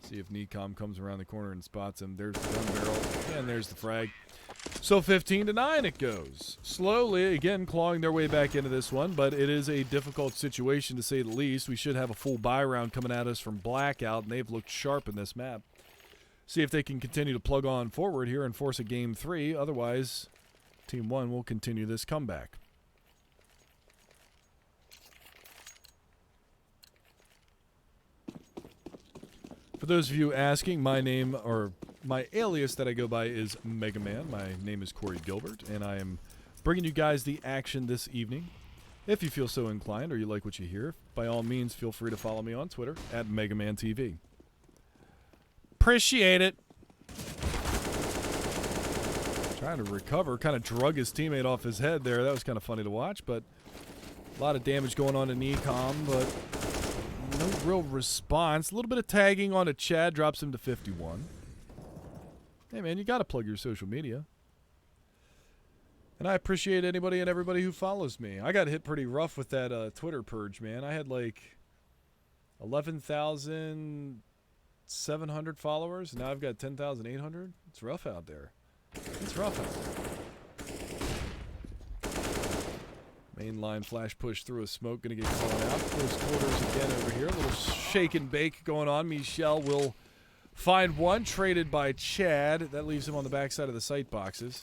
See if Nicom comes around the corner and spots him. There's the gun barrel, and there's the frag. So 15-9 it goes. Slowly, again, clawing their way back into this one, but it is a difficult situation to say the least. We should have a full buy round coming at us from BlackOut, and they've looked sharp in this map. See if they can continue to plug on forward here and force a game 3. Otherwise, TeamOne will continue this comeback. For those of you asking, my name, or my alias that I go by is Mega Man. My name is Corey Gilbert, and I am bringing you guys the action this evening. If you feel so inclined or you like what you hear, by all means, feel free to follow me on Twitter at MegamanTV. Appreciate it. Trying to recover, kind of drug his teammate off his head there. That was kind of funny to watch, but a lot of damage going on to Nicom, but no real response. A little bit of tagging on to Chad, drops him to 51. Hey, man, you got to plug your social media. And I appreciate anybody and everybody who follows me. I got hit pretty rough with that Twitter purge, man. I had like 11,700 followers. Now I've got 10,800. It's rough out there. It's rough out there. Mainline flash push through a smoke. Going to get called out. Close quarters again over here. A little shake and bake going on. Michel will find one. Traded by Chad. That leaves him on the backside of the sight boxes.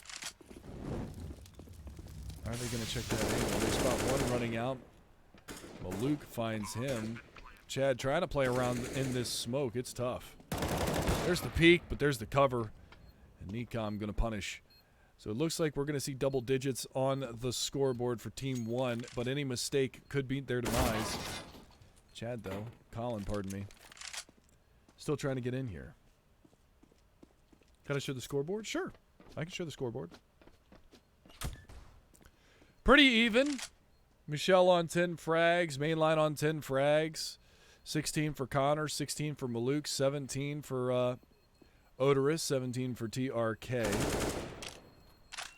Are they going to check that angle? They spot one running out. Maluk finds him. Chad trying to play around in this smoke. It's tough. There's the peak, but there's the cover. And Nicom going to punish. So it looks like we're going to see double digits on the scoreboard for TeamOne, but any mistake could be their demise. Chad, though. Colin, pardon me. Still trying to get in here. Can I show the scoreboard? Sure. I can show the scoreboard. Pretty even. Michelle on 10 frags. Mainline on 10 frags. 16 for Connor. 16 for Maluk. 17 for Odorous. 17 for TRK.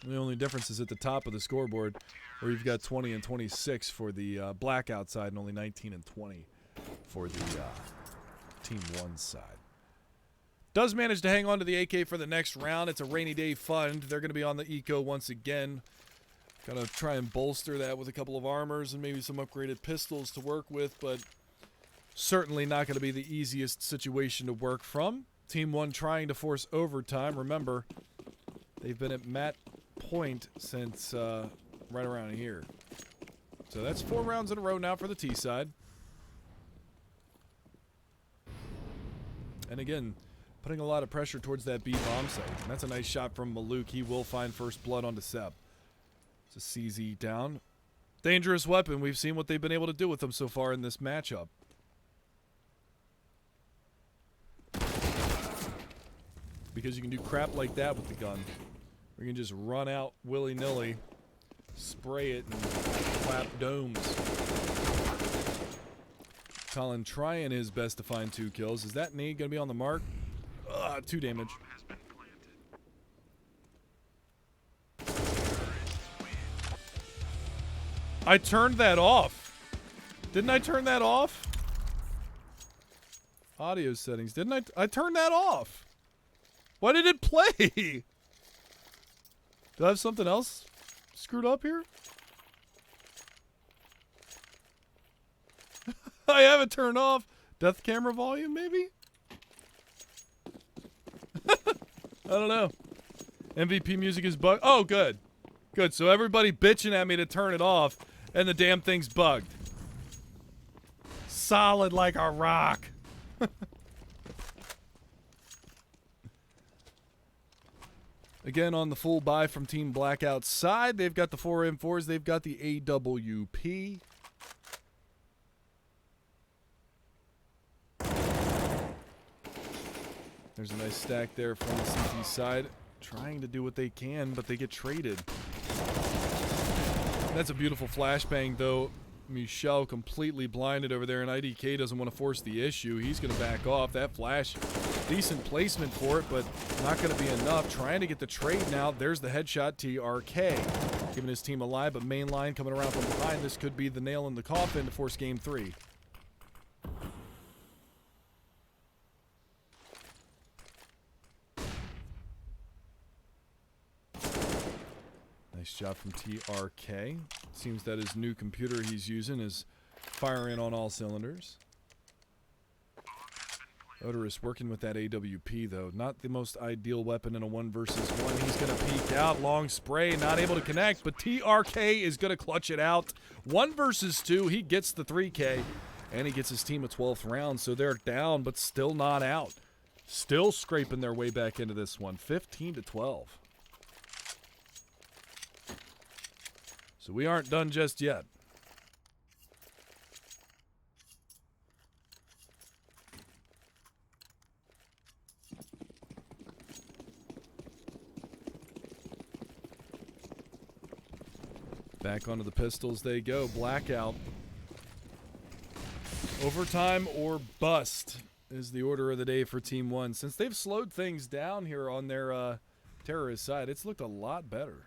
The only difference is at the top of the scoreboard where you've got 20 and 26 for the BlackOut side and only 19 and 20 for the TeamOne side. Does manage to hang on to the AK for the next round. It's a rainy day fund. They're going to be on the eco once again. Going to try and bolster that with a couple of armors and maybe some upgraded pistols to work with, but certainly not going to be the easiest situation to work from. TeamOne trying to force overtime. Remember, they've been at mat point since right around here. So that's 4 rounds in a row now for the T side. And again, putting a lot of pressure towards that B bomb site. And that's a nice shot from Maluk. He will find first blood onto Seb. It's a CZ down. Dangerous weapon. We've seen what they've been able to do with them so far in this matchup. Because you can do crap like that with the gun. Or you can just run out willy-nilly, spray it, and clap domes. Colin trying his best to find 2 kills. Is that knee going to be on the mark? 2 damage. I turned that off. Didn't I turn that off? Audio settings. Didn't I turned that off. Why did it play? Do I have something else screwed up here? I have it turned off. Death camera volume, maybe? I don't know. MVP music is bugged. Oh, good. Good. So everybody bitching at me to turn it off, and the damn thing's bugged. Solid like a rock. Again, on the full buy from Team BlackOut side, they've got the 4M4s. They've got the AWP. There's a nice stack there from the CT side. Trying to do what they can, but they get traded. That's a beautiful flashbang, though. Michel completely blinded over there, and IDK doesn't want to force the issue. He's going to back off. That flash decent placement for it, but not going to be enough. Trying to get the trade now. There's the headshot, TRK. Giving his team a lie, but main line coming around from behind. This could be the nail in the coffin to force game 3. Nice job from TRK. Seems that his new computer he's using is firing on all cylinders. Odorous working with that AWP, though. Not the most ideal weapon in a 1 versus 1. He's going to peek out. Long spray. Not able to connect, but TRK is going to clutch it out. 1 versus 2. He gets the 3K, and he gets his team a 12th round, so they're down, but still not out. Still scraping their way back into this one. 15-12. So we aren't done just yet. Back onto the pistols they go. Blackout. Overtime or bust is the order of the day for TeamOne. Since they've slowed things down here on their terrorist side, it's looked a lot better.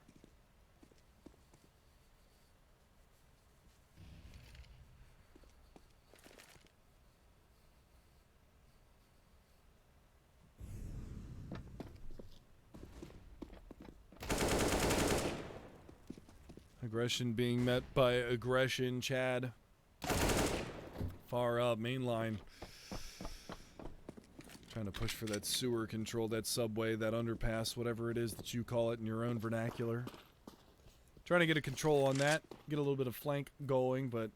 Aggression being met by aggression, Chad. Far up, main line. Trying to push for that sewer control, that subway, that underpass, whatever it is that you call it in your own vernacular. Trying to get a control on that. Get a little bit of flank going, but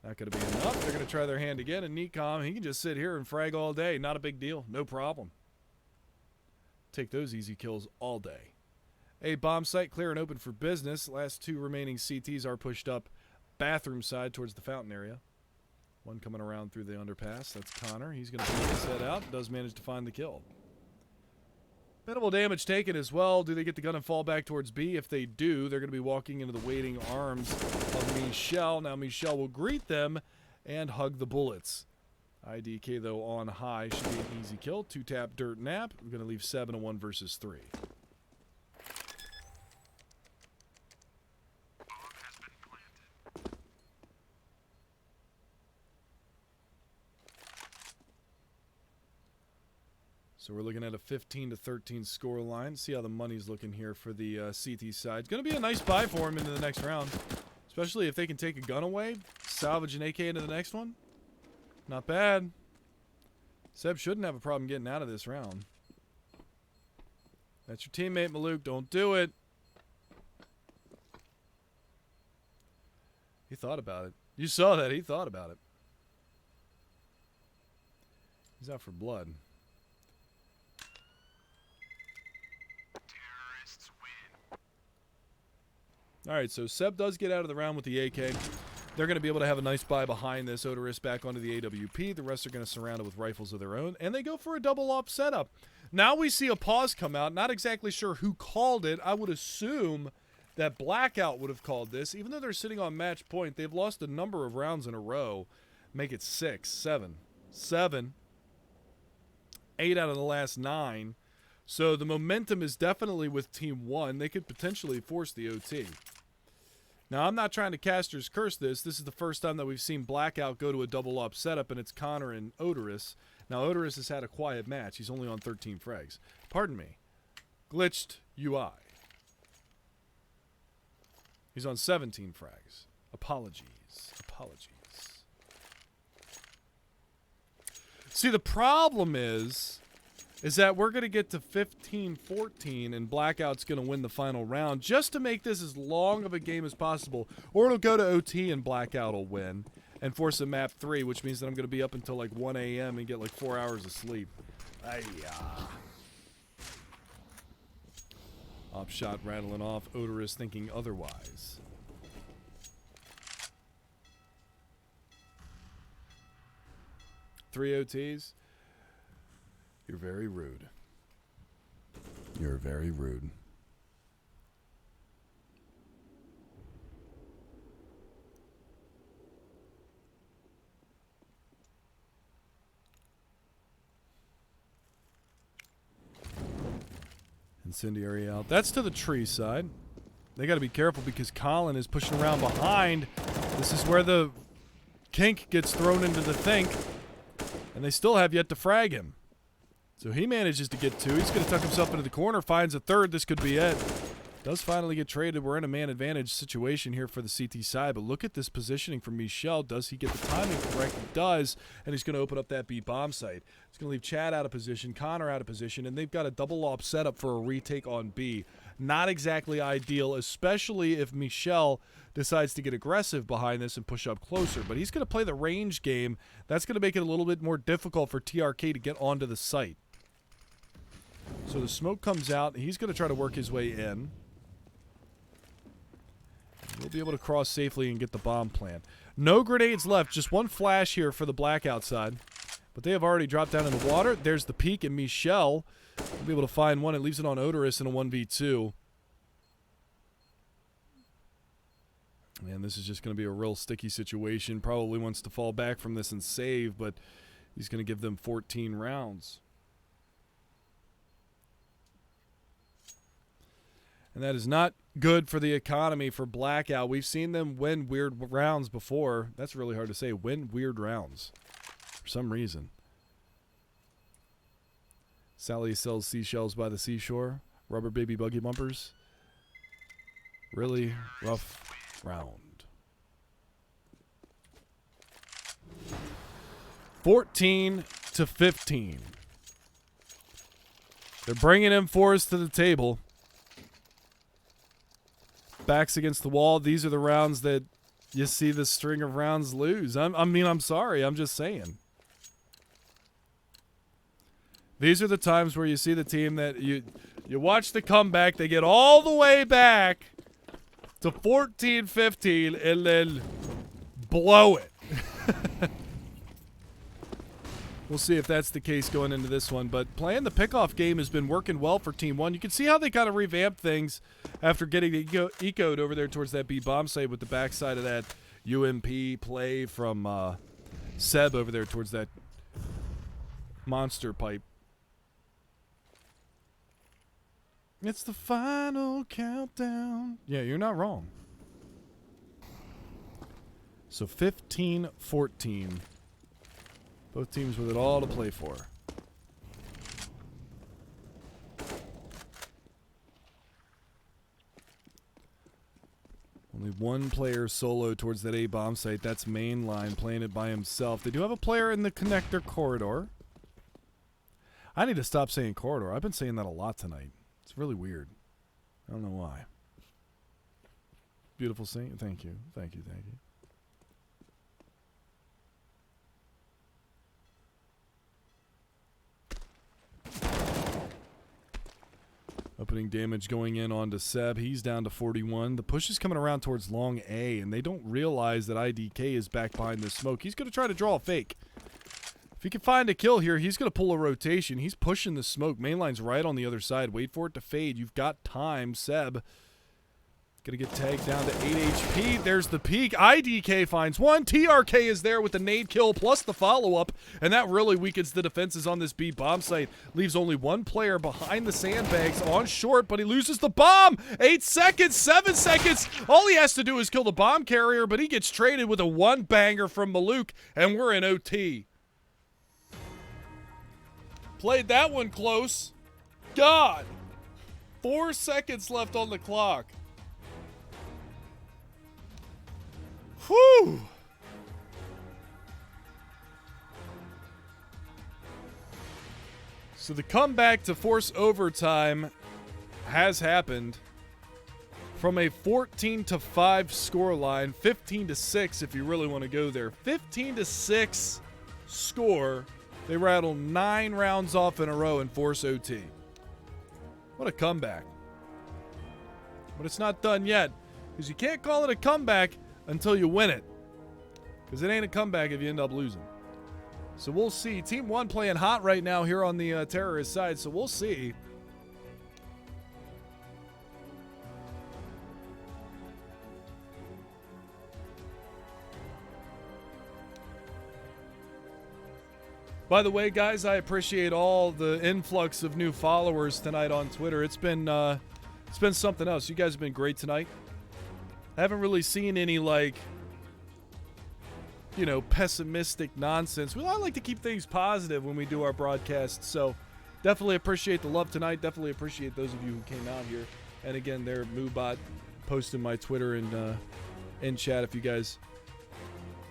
not going to be enough. They're going to try their hand again, and Nikom, he can just sit here and frag all day. Not a big deal. No problem. Take those easy kills all day. A bomb site clear and open for business. Last 2 remaining CTs are pushed up bathroom side towards the fountain area. One coming around through the underpass. That's Connor. He's going to pull his head out. Does manage to find the kill. Minimal damage taken as well. Do they get the gun and fall back towards B? If they do, they're going to be walking into the waiting arms of Michelle. Now Michelle will greet them and hug the bullets. IDK, though, on high. Should be an easy kill. 2-tap dirt nap. We're going to leave 7 a 1 versus 3. So we're looking at a 15-13 score line. See how the money's looking here for the CT side. It's going to be a nice buy for him into the next round. Especially if they can take a gun away. Salvage an AK into the next one. Not bad. Seb shouldn't have a problem getting out of this round. That's your teammate, Maluk. Don't do it. He thought about it. You saw that. He thought about it. He's out for blood. Alright, so Seb does get out of the round with the AK. They're going to be able to have a nice buy behind this. Odorous back onto the AWP. The rest are going to surround it with rifles of their own. And they go for a double-op setup. Now we see a pause come out. Not exactly sure who called it. I would assume that BlackOut would have called this. Even though they're sitting on match point, they've lost a number of rounds in a row. Make it 6, 7, 7. 8 out of the last 9. So the momentum is definitely with TeamOne. They could potentially force the OT. Now, I'm not trying to caster's curse this. This is the first time that we've seen BlackOut go to a double-up setup, and it's Connor and Odorous. Now, Odorous has had a quiet match. He's only on 13 frags. Pardon me. Glitched UI. He's on 17 frags. Apologies. Apologies. See, the problem is that we're going to get to 15-14 and BlackOut's going to win the final round just to make this as long of a game as possible. Or it'll go to OT and BlackOut will win and force a map 3, which means that I'm going to be up until like 1 a.m. and get like 4 hours of sleep. Op shot rattling off. Odorous thinking otherwise. Three OTs. You're very rude. You're very rude. Incendiary out. That's to the tree side. They got to be careful because Colin is pushing around behind. This is where the kink gets thrown into the think. And they still have yet to frag him. So he manages to get 2. He's going to tuck himself into the corner, finds a 3rd. This could be it. Does finally get traded. We're in a man advantage situation here for the CT side, but look at this positioning from Michel. Does he get the timing correct? He does, and he's going to open up that B bomb site. It's going to leave Chad out of position, Connor out of position, and they've got a double op setup for a retake on B. Not exactly ideal, especially if Michel decides to get aggressive behind this and push up closer, but he's going to play the range game. That's going to make it a little bit more difficult for TRK to get onto the site. So the smoke comes out. He's going to try to work his way in. We'll be able to cross safely and get the bomb plant. No grenades left. Just one flash here for the BlackOut side. But they have already dropped down in the water. There's the peak, and Michel will be able to find one. It leaves it on Odorous in a 1v2. And this is just going to be a real sticky situation. Probably wants to fall back from this and save, but he's going to give them 14 rounds. And that is not good for the economy for BlackOut. We've seen them win weird rounds before. That's really hard to say. Win weird rounds for some reason. Sally sells seashells by the seashore. Rubber baby buggy bumpers. Really rough round. 14-15. They're bringing M4s to the table. Backs against the wall. These are the rounds that you see the string of rounds lose. I'm sorry. I'm just saying. These are the times where you see the team that you watch the comeback. They get all the way back to 14-15 and then blow it. We'll see if that's the case going into this one. But playing the pickoff game has been working well for TeamOne. You can see how they kind of revamped things after getting the ecoed over there towards that B bomb site with the backside of that UMP play from Seb over there towards that monster pipe. It's the final countdown. Yeah, you're not wrong. So 15-14. Both teams with it all to play for. Only one player solo towards that A bomb site. That's Mainline playing it by himself. They do have a player in the connector corridor. I need to stop saying corridor. I've been saying that a lot tonight. It's really weird. I don't know why. Beautiful scene. Thank you. Thank you. Thank you. Opening damage going in onto Seb. He's down to 41. The push is coming around towards long A, and they don't realize that IDK is back behind the smoke. He's going to try to draw a fake. If he can find a kill here, he's going to pull a rotation. He's pushing the smoke. Mainline's right on the other side. Wait for it to fade. You've got time. Seb going to get tagged down to 8 HP. There's the peak. IDK finds one. TRK is there with the nade kill plus the follow-up, and that really weakens the defenses on this B bomb site. Leaves only one player behind the sandbags on short, but he loses the bomb. 8 seconds, 7 seconds. All he has to do is kill the bomb carrier, but he gets traded with a one-banger from Maluk, and we're in OT. Played that one close. God. 4 seconds left on the clock. Whew. So the comeback to force overtime has happened from a 14-5 scoreline, 15-6 if you really want to go there. 15-6 score. They rattle 9 rounds off in a row and force OT. What a comeback. But it's not done yet, because you can't call it a comeback until you win it, because it ain't a comeback if you end up losing. So we'll see. TeamOne playing hot right now here on the terrorist side, so we'll see. By the way, guys, I appreciate all the influx of new followers tonight on Twitter. It's been something else. You guys have been great tonight. I haven't really seen any, like, you know, pessimistic nonsense. Well, I like to keep things positive when we do our broadcasts, so definitely appreciate the love tonight. Definitely appreciate those of you who came out here. And again, there, Moobot posting my Twitter and in chat if you guys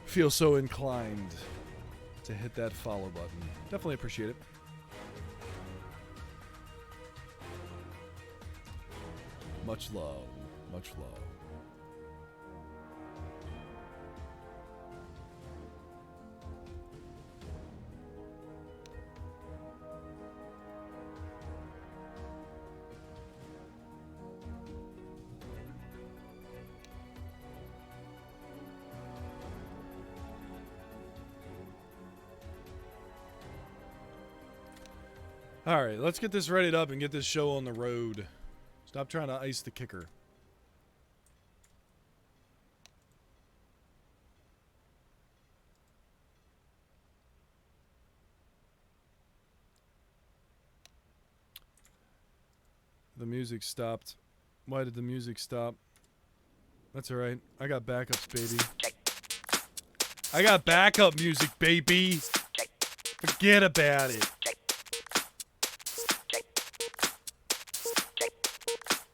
feel so inclined to hit that follow button. Definitely appreciate it. Much love. Much love. All right, let's get this readied up and get this show on the road. Stop trying to ice the kicker. The music stopped. Why did the music stop? That's all right. I got backups, baby. I got backup music, baby. Forget about it.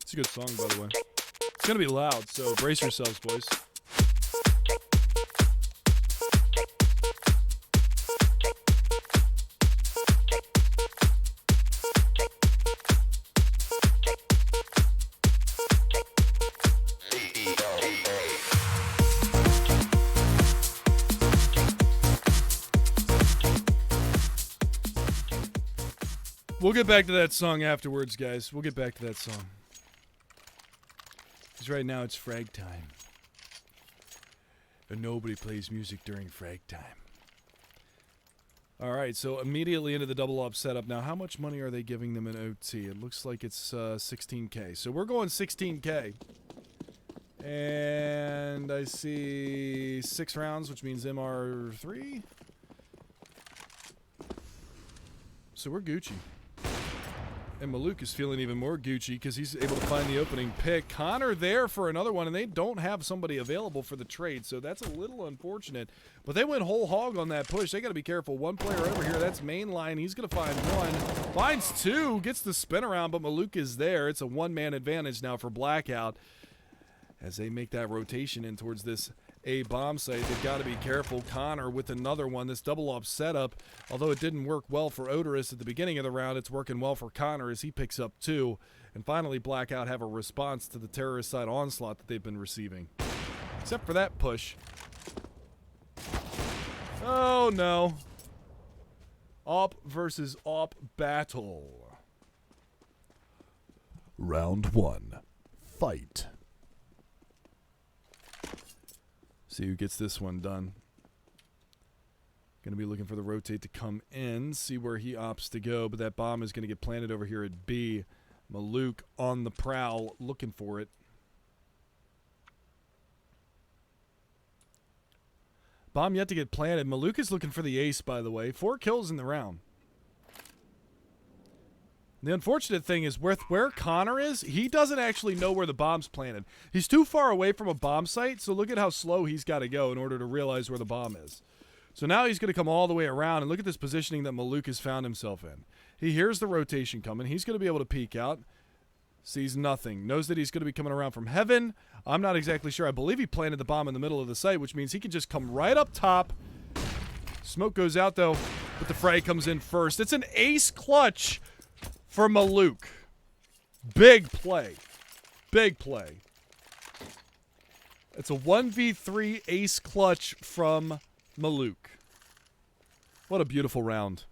It's a good song, by the way. It's going to be loud, so brace yourselves, boys. We'll get back to that song afterwards, guys. We'll get back to that song. Because right now it's frag time. And nobody plays music during frag time. Alright, so immediately into the double up setup. Now, how much money are they giving them in OT? It looks like it's 16K. So we're going 16K. And I see 6 rounds, which means MR3. So we're Gucci. And Maluk is feeling even more Gucci because he's able to find the opening pick. Connor there for another one, and they don't have somebody available for the trade, so that's a little unfortunate. But they went whole hog on that push. They got to be careful. One player over here, that's mainline. He's going to find one. Finds two, gets the spin around, but Maluk is there. It's a one-man advantage now for BlackOut as they make that rotation in towards this A bomb site. They've got to be careful. Connor with another one. This double up setup, although it didn't work well for Odorous at the beginning of the round, it's working well for Connor as he picks up 2. And finally, BlackOut have a response to the terrorist side onslaught that they've been receiving. Except for that push. Oh no. Op versus op battle. Round 1. Fight. See who gets this one done. Going to be looking for the rotate to come in, see where he opts to go, but that bomb is going to get planted over here at B. Maluk on the prowl, looking for it. Bomb yet to get planted. Maluk is looking for the ace, by the way. 4 kills in the round. The unfortunate thing is with where Connor is, he doesn't actually know where the bomb's planted. He's too far away from a bomb site, so look at how slow he's got to go in order to realize where the bomb is. So now he's going to come all the way around, and look at this positioning that Maluk has found himself in. He hears the rotation coming. He's going to be able to peek out. Sees nothing. Knows that he's going to be coming around from heaven. I'm not exactly sure. I believe he planted the bomb in the middle of the site, which means he can just come right up top. Smoke goes out, though, but the frag comes in first. It's an ace clutch for Maluk. Big play. Big play. It's a 1v3 ace clutch from Maluk. What a beautiful round.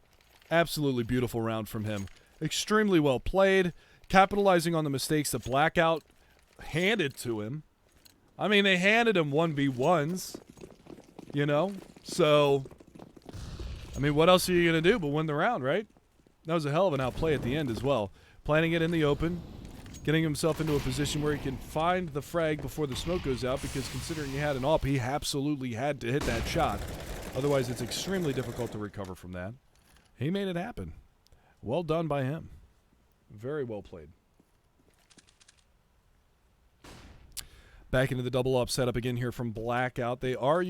Absolutely beautiful round from him. Extremely well played. Capitalizing on the mistakes that BlackOut handed to him. I mean, they handed him 1v1s. You know? So, I mean, what else are you going to do but win the round, right? That was a hell of an outplay at the end as well. Planting it in the open, getting himself into a position where he can find the frag before the smoke goes out, because considering he had an AWP, he absolutely had to hit that shot. Otherwise, it's extremely difficult to recover from that. He made it happen. Well done by him. Very well played. Back into the double up setup again here from BlackOut. They are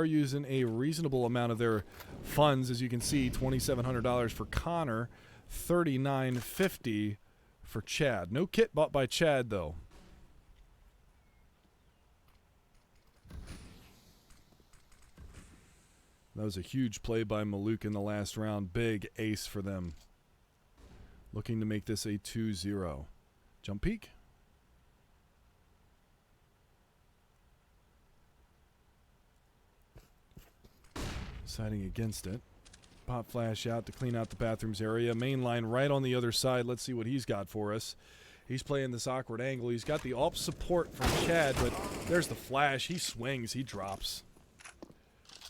using a reasonable amount of their funds, as you can see, $2,700 for Connor, $3,950 for Chad. No kit bought by Chad though. That was a huge play by Maluk in the last round. Big ace for them. Looking to make this a 2-0. Jump peek. Deciding against it. Pop flash out to clean out the bathrooms area. Main line right on the other side. Let's see what he's got for us. He's playing this awkward angle. He's got the AWP support from Chad, but there's the flash. He swings. He drops.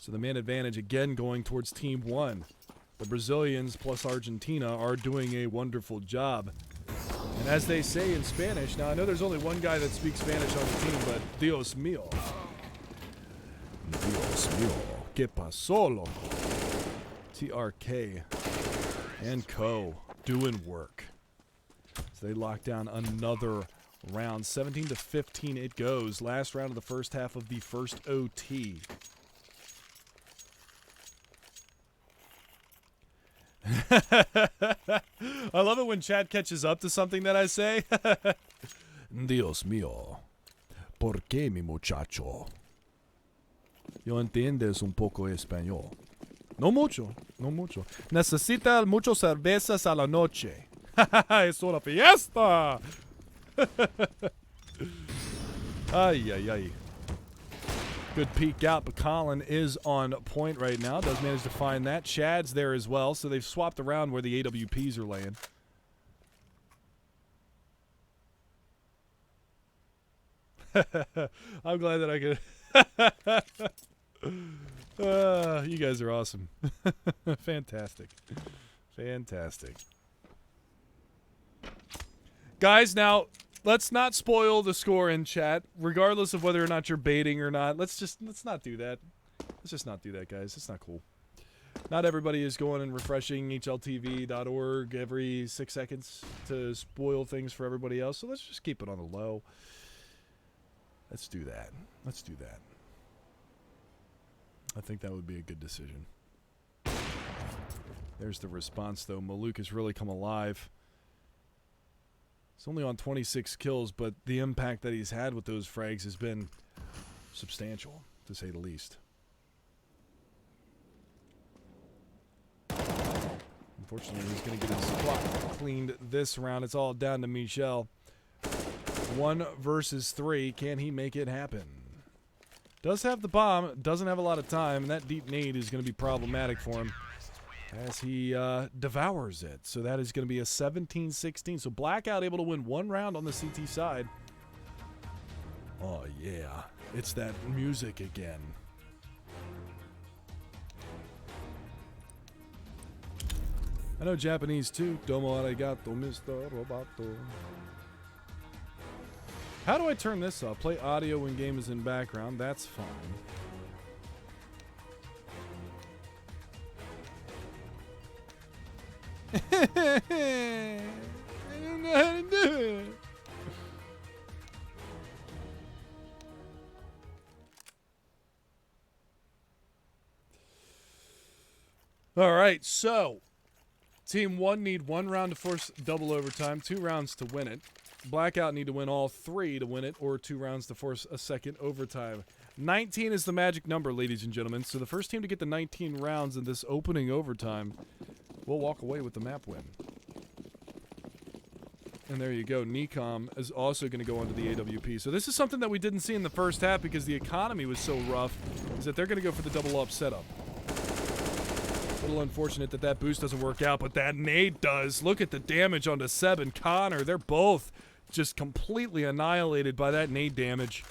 So the man advantage again going towards TeamOne. The Brazilians plus Argentina are doing a wonderful job. And as they say in Spanish, now I know there's only one guy that speaks Spanish on the team, but Dios mío. Dios mío. Que pasó? TRK and Co. doing work. So they lock down another round. 17-15 it goes. Last round of the first half of the first OT. I love it when Chad catches up to something that I say. Dios mío. ¿Por qué, mi muchacho? Yo entiendes un poco español. No mucho, no mucho. Necesita mucho cervezas a la noche. Es una fiesta. Ay, ay, ay. Good peek out, but Colin is on point right now. Does manage to find that. Chad's there as well, so they've swapped around where the AWPs are laying. I'm glad that I could... you guys are awesome. Fantastic. Fantastic. Guys, now, let's not spoil the score in chat, regardless of whether or not you're baiting or not. Let's not do that. Let's just not do that, guys. It's not cool. Not everybody is going and refreshing HLTV.org every 6 seconds to spoil things for everybody else, so let's just keep it on the low. Let's do that. Let's do that. I think that would be a good decision. There's the response, though. Maluk has really come alive. He's only on 26 kills, but the impact that he's had with those frags has been substantial, to say the least. Unfortunately, he's going to get his spot cleaned this round. It's all down to Michel. 1 versus 3. Can he make it happen? Does have the bomb, doesn't have a lot of time, and that deep nade is going to be problematic for him as he devours it. So that is going to be a 17-16. So BlackOut able to win 1 round on the CT side. Oh, yeah. It's that music again. I know Japanese too. Domo arigato, Mr. Roboto. How do I turn this off? Play audio when game is in background. That's fine. I don't know how to do it. All right, so TeamOne need 1 round to force double overtime, 2 rounds to win it. BlackOut need to win all 3 to win it, or 2 rounds to force a second overtime. 19 is the magic number, ladies and gentlemen. So the first team to get the 19 rounds in this opening overtime will walk away with the map win. And there you go. Nicom is also going to go onto the AWP. So this is something that we didn't see in the first half because the economy was so rough, is that they're going to go for the double up setup. A little unfortunate that that boost doesn't work out, but that nade does. Look at the damage onto Seb and Connor. They're both just completely annihilated by that nade damage.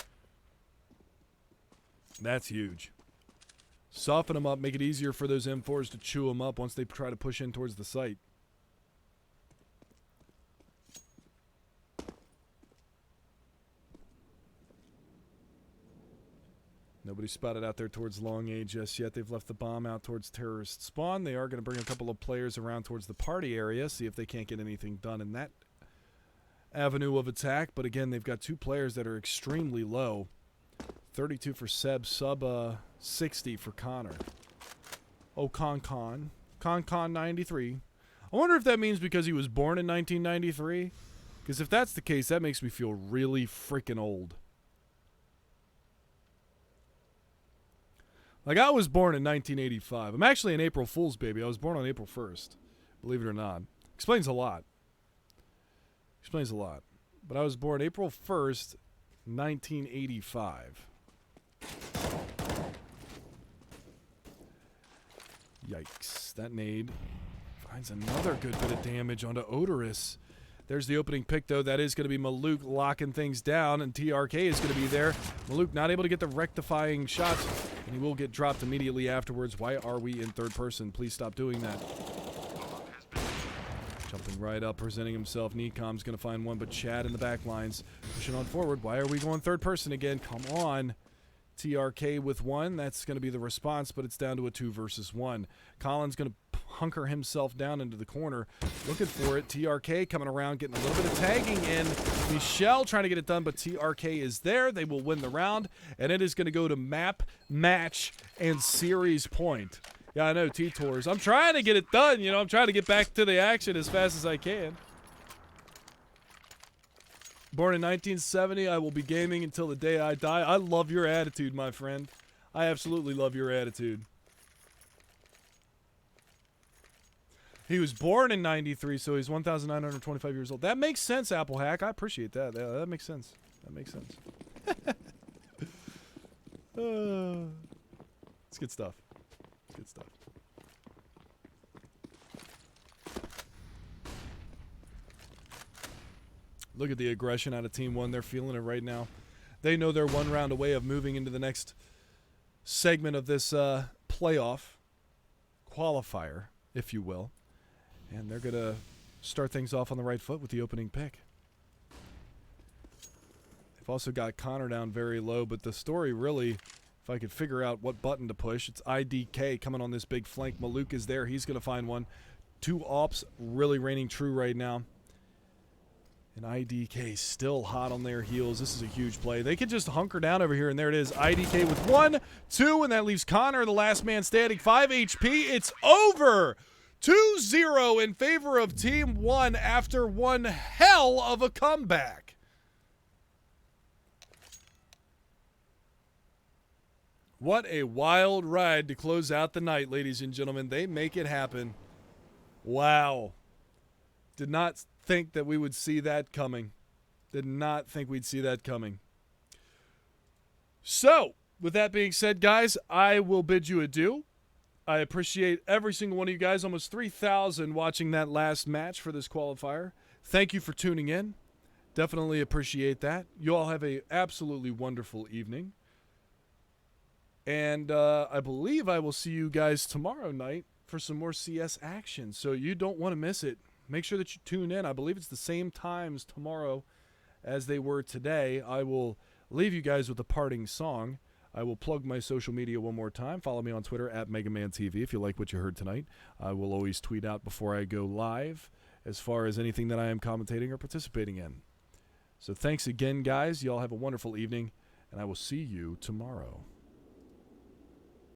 That's huge. Soften them up, make it easier for those M4s to chew them up once they try to push in towards the site. Nobody Nobody spotted out there towards Long A just yet. They've left the bomb out towards terrorist spawn. They are going to bring a couple of players around towards the party area, see if they can't get anything done in that avenue of attack. But again, they've got 2 players that are extremely low. 32 for Seb, sub 60 for Connor. Oh, Con 93. I wonder if that means because he was born in 1993. Because if that's the case, that makes me feel really freaking old. Like, I was born in 1985. I'm actually an April Fool's baby. I was born on April 1st. Believe it or not. Explains a lot. Explains a lot. But I was born April 1st, 1985. Yikes. That nade finds another good bit of damage onto Odorous. There's the opening pick, though. That is going to be Maluk locking things down, and TRK is going to be there. Maluk not able to get the rectifying shots, and he will get dropped immediately afterwards. Why are we in third person? Please stop doing that. Jumping right up, presenting himself. Nikom's going to find one, but Chad in the back lines. Pushing on forward. Why are we going third person again? Come on. TRK with one. That's going to be the response, but it's down to a 2 versus 1. Colin's going to hunker himself down into the corner, looking for it. TRK coming around, getting a little bit of tagging in. Michelle trying to get it done, but TRK is there. They will win the round, and it is going to go to map, match, and series point. Yeah, I know, T-Tours. I'm trying to get it done, you know. I'm trying to get back to the action as fast as I can. Born in 1970, I will be gaming until the day I die. I love your attitude, my friend. I absolutely love your attitude. He was born in 93, so he's 1,925 years old. That makes sense, Apple Hack. I appreciate that. That makes sense. That makes sense. It's good stuff. It's good stuff. Look at the aggression out of TeamOne. They're feeling it right now. They know they're 1 round away of moving into the next segment of this playoff qualifier, if you will. And they're going to start things off on the right foot with the opening pick. They've also got Connor down very low, but the story really, if I could figure out what button to push, it's IDK coming on this big flank. Maluk is there. He's going to find one. 2 ops really reigning true right now. And IDK still hot on their heels. This is a huge play. They could just hunker down over here, and there it is. IDK with 1, 2, and that leaves Connor, the last man standing. 5 HP. It's over. 2-0 in favor of TeamOne after one hell of a comeback. What a wild ride to close out the night, ladies and gentlemen. They make it happen. Wow. Did not think that we would see that coming. Did not think we'd see that coming. So, with that being said, guys, I will bid you adieu. I appreciate every single one of you guys, almost 3,000 watching that last match for this qualifier. Thank you for tuning in. Definitely appreciate that. You all have a absolutely wonderful evening. And I believe I will see you guys tomorrow night for some more CS action. So you don't want to miss it. Make sure that you tune in. I believe it's the same times tomorrow as they were today. I will leave you guys with a parting song. I will plug my social media one more time. Follow me on Twitter at MegaManTV if you like what you heard tonight. I will always tweet out before I go live as far as anything that I am commentating or participating in. So thanks again, guys. You all have a wonderful evening, and I will see you tomorrow.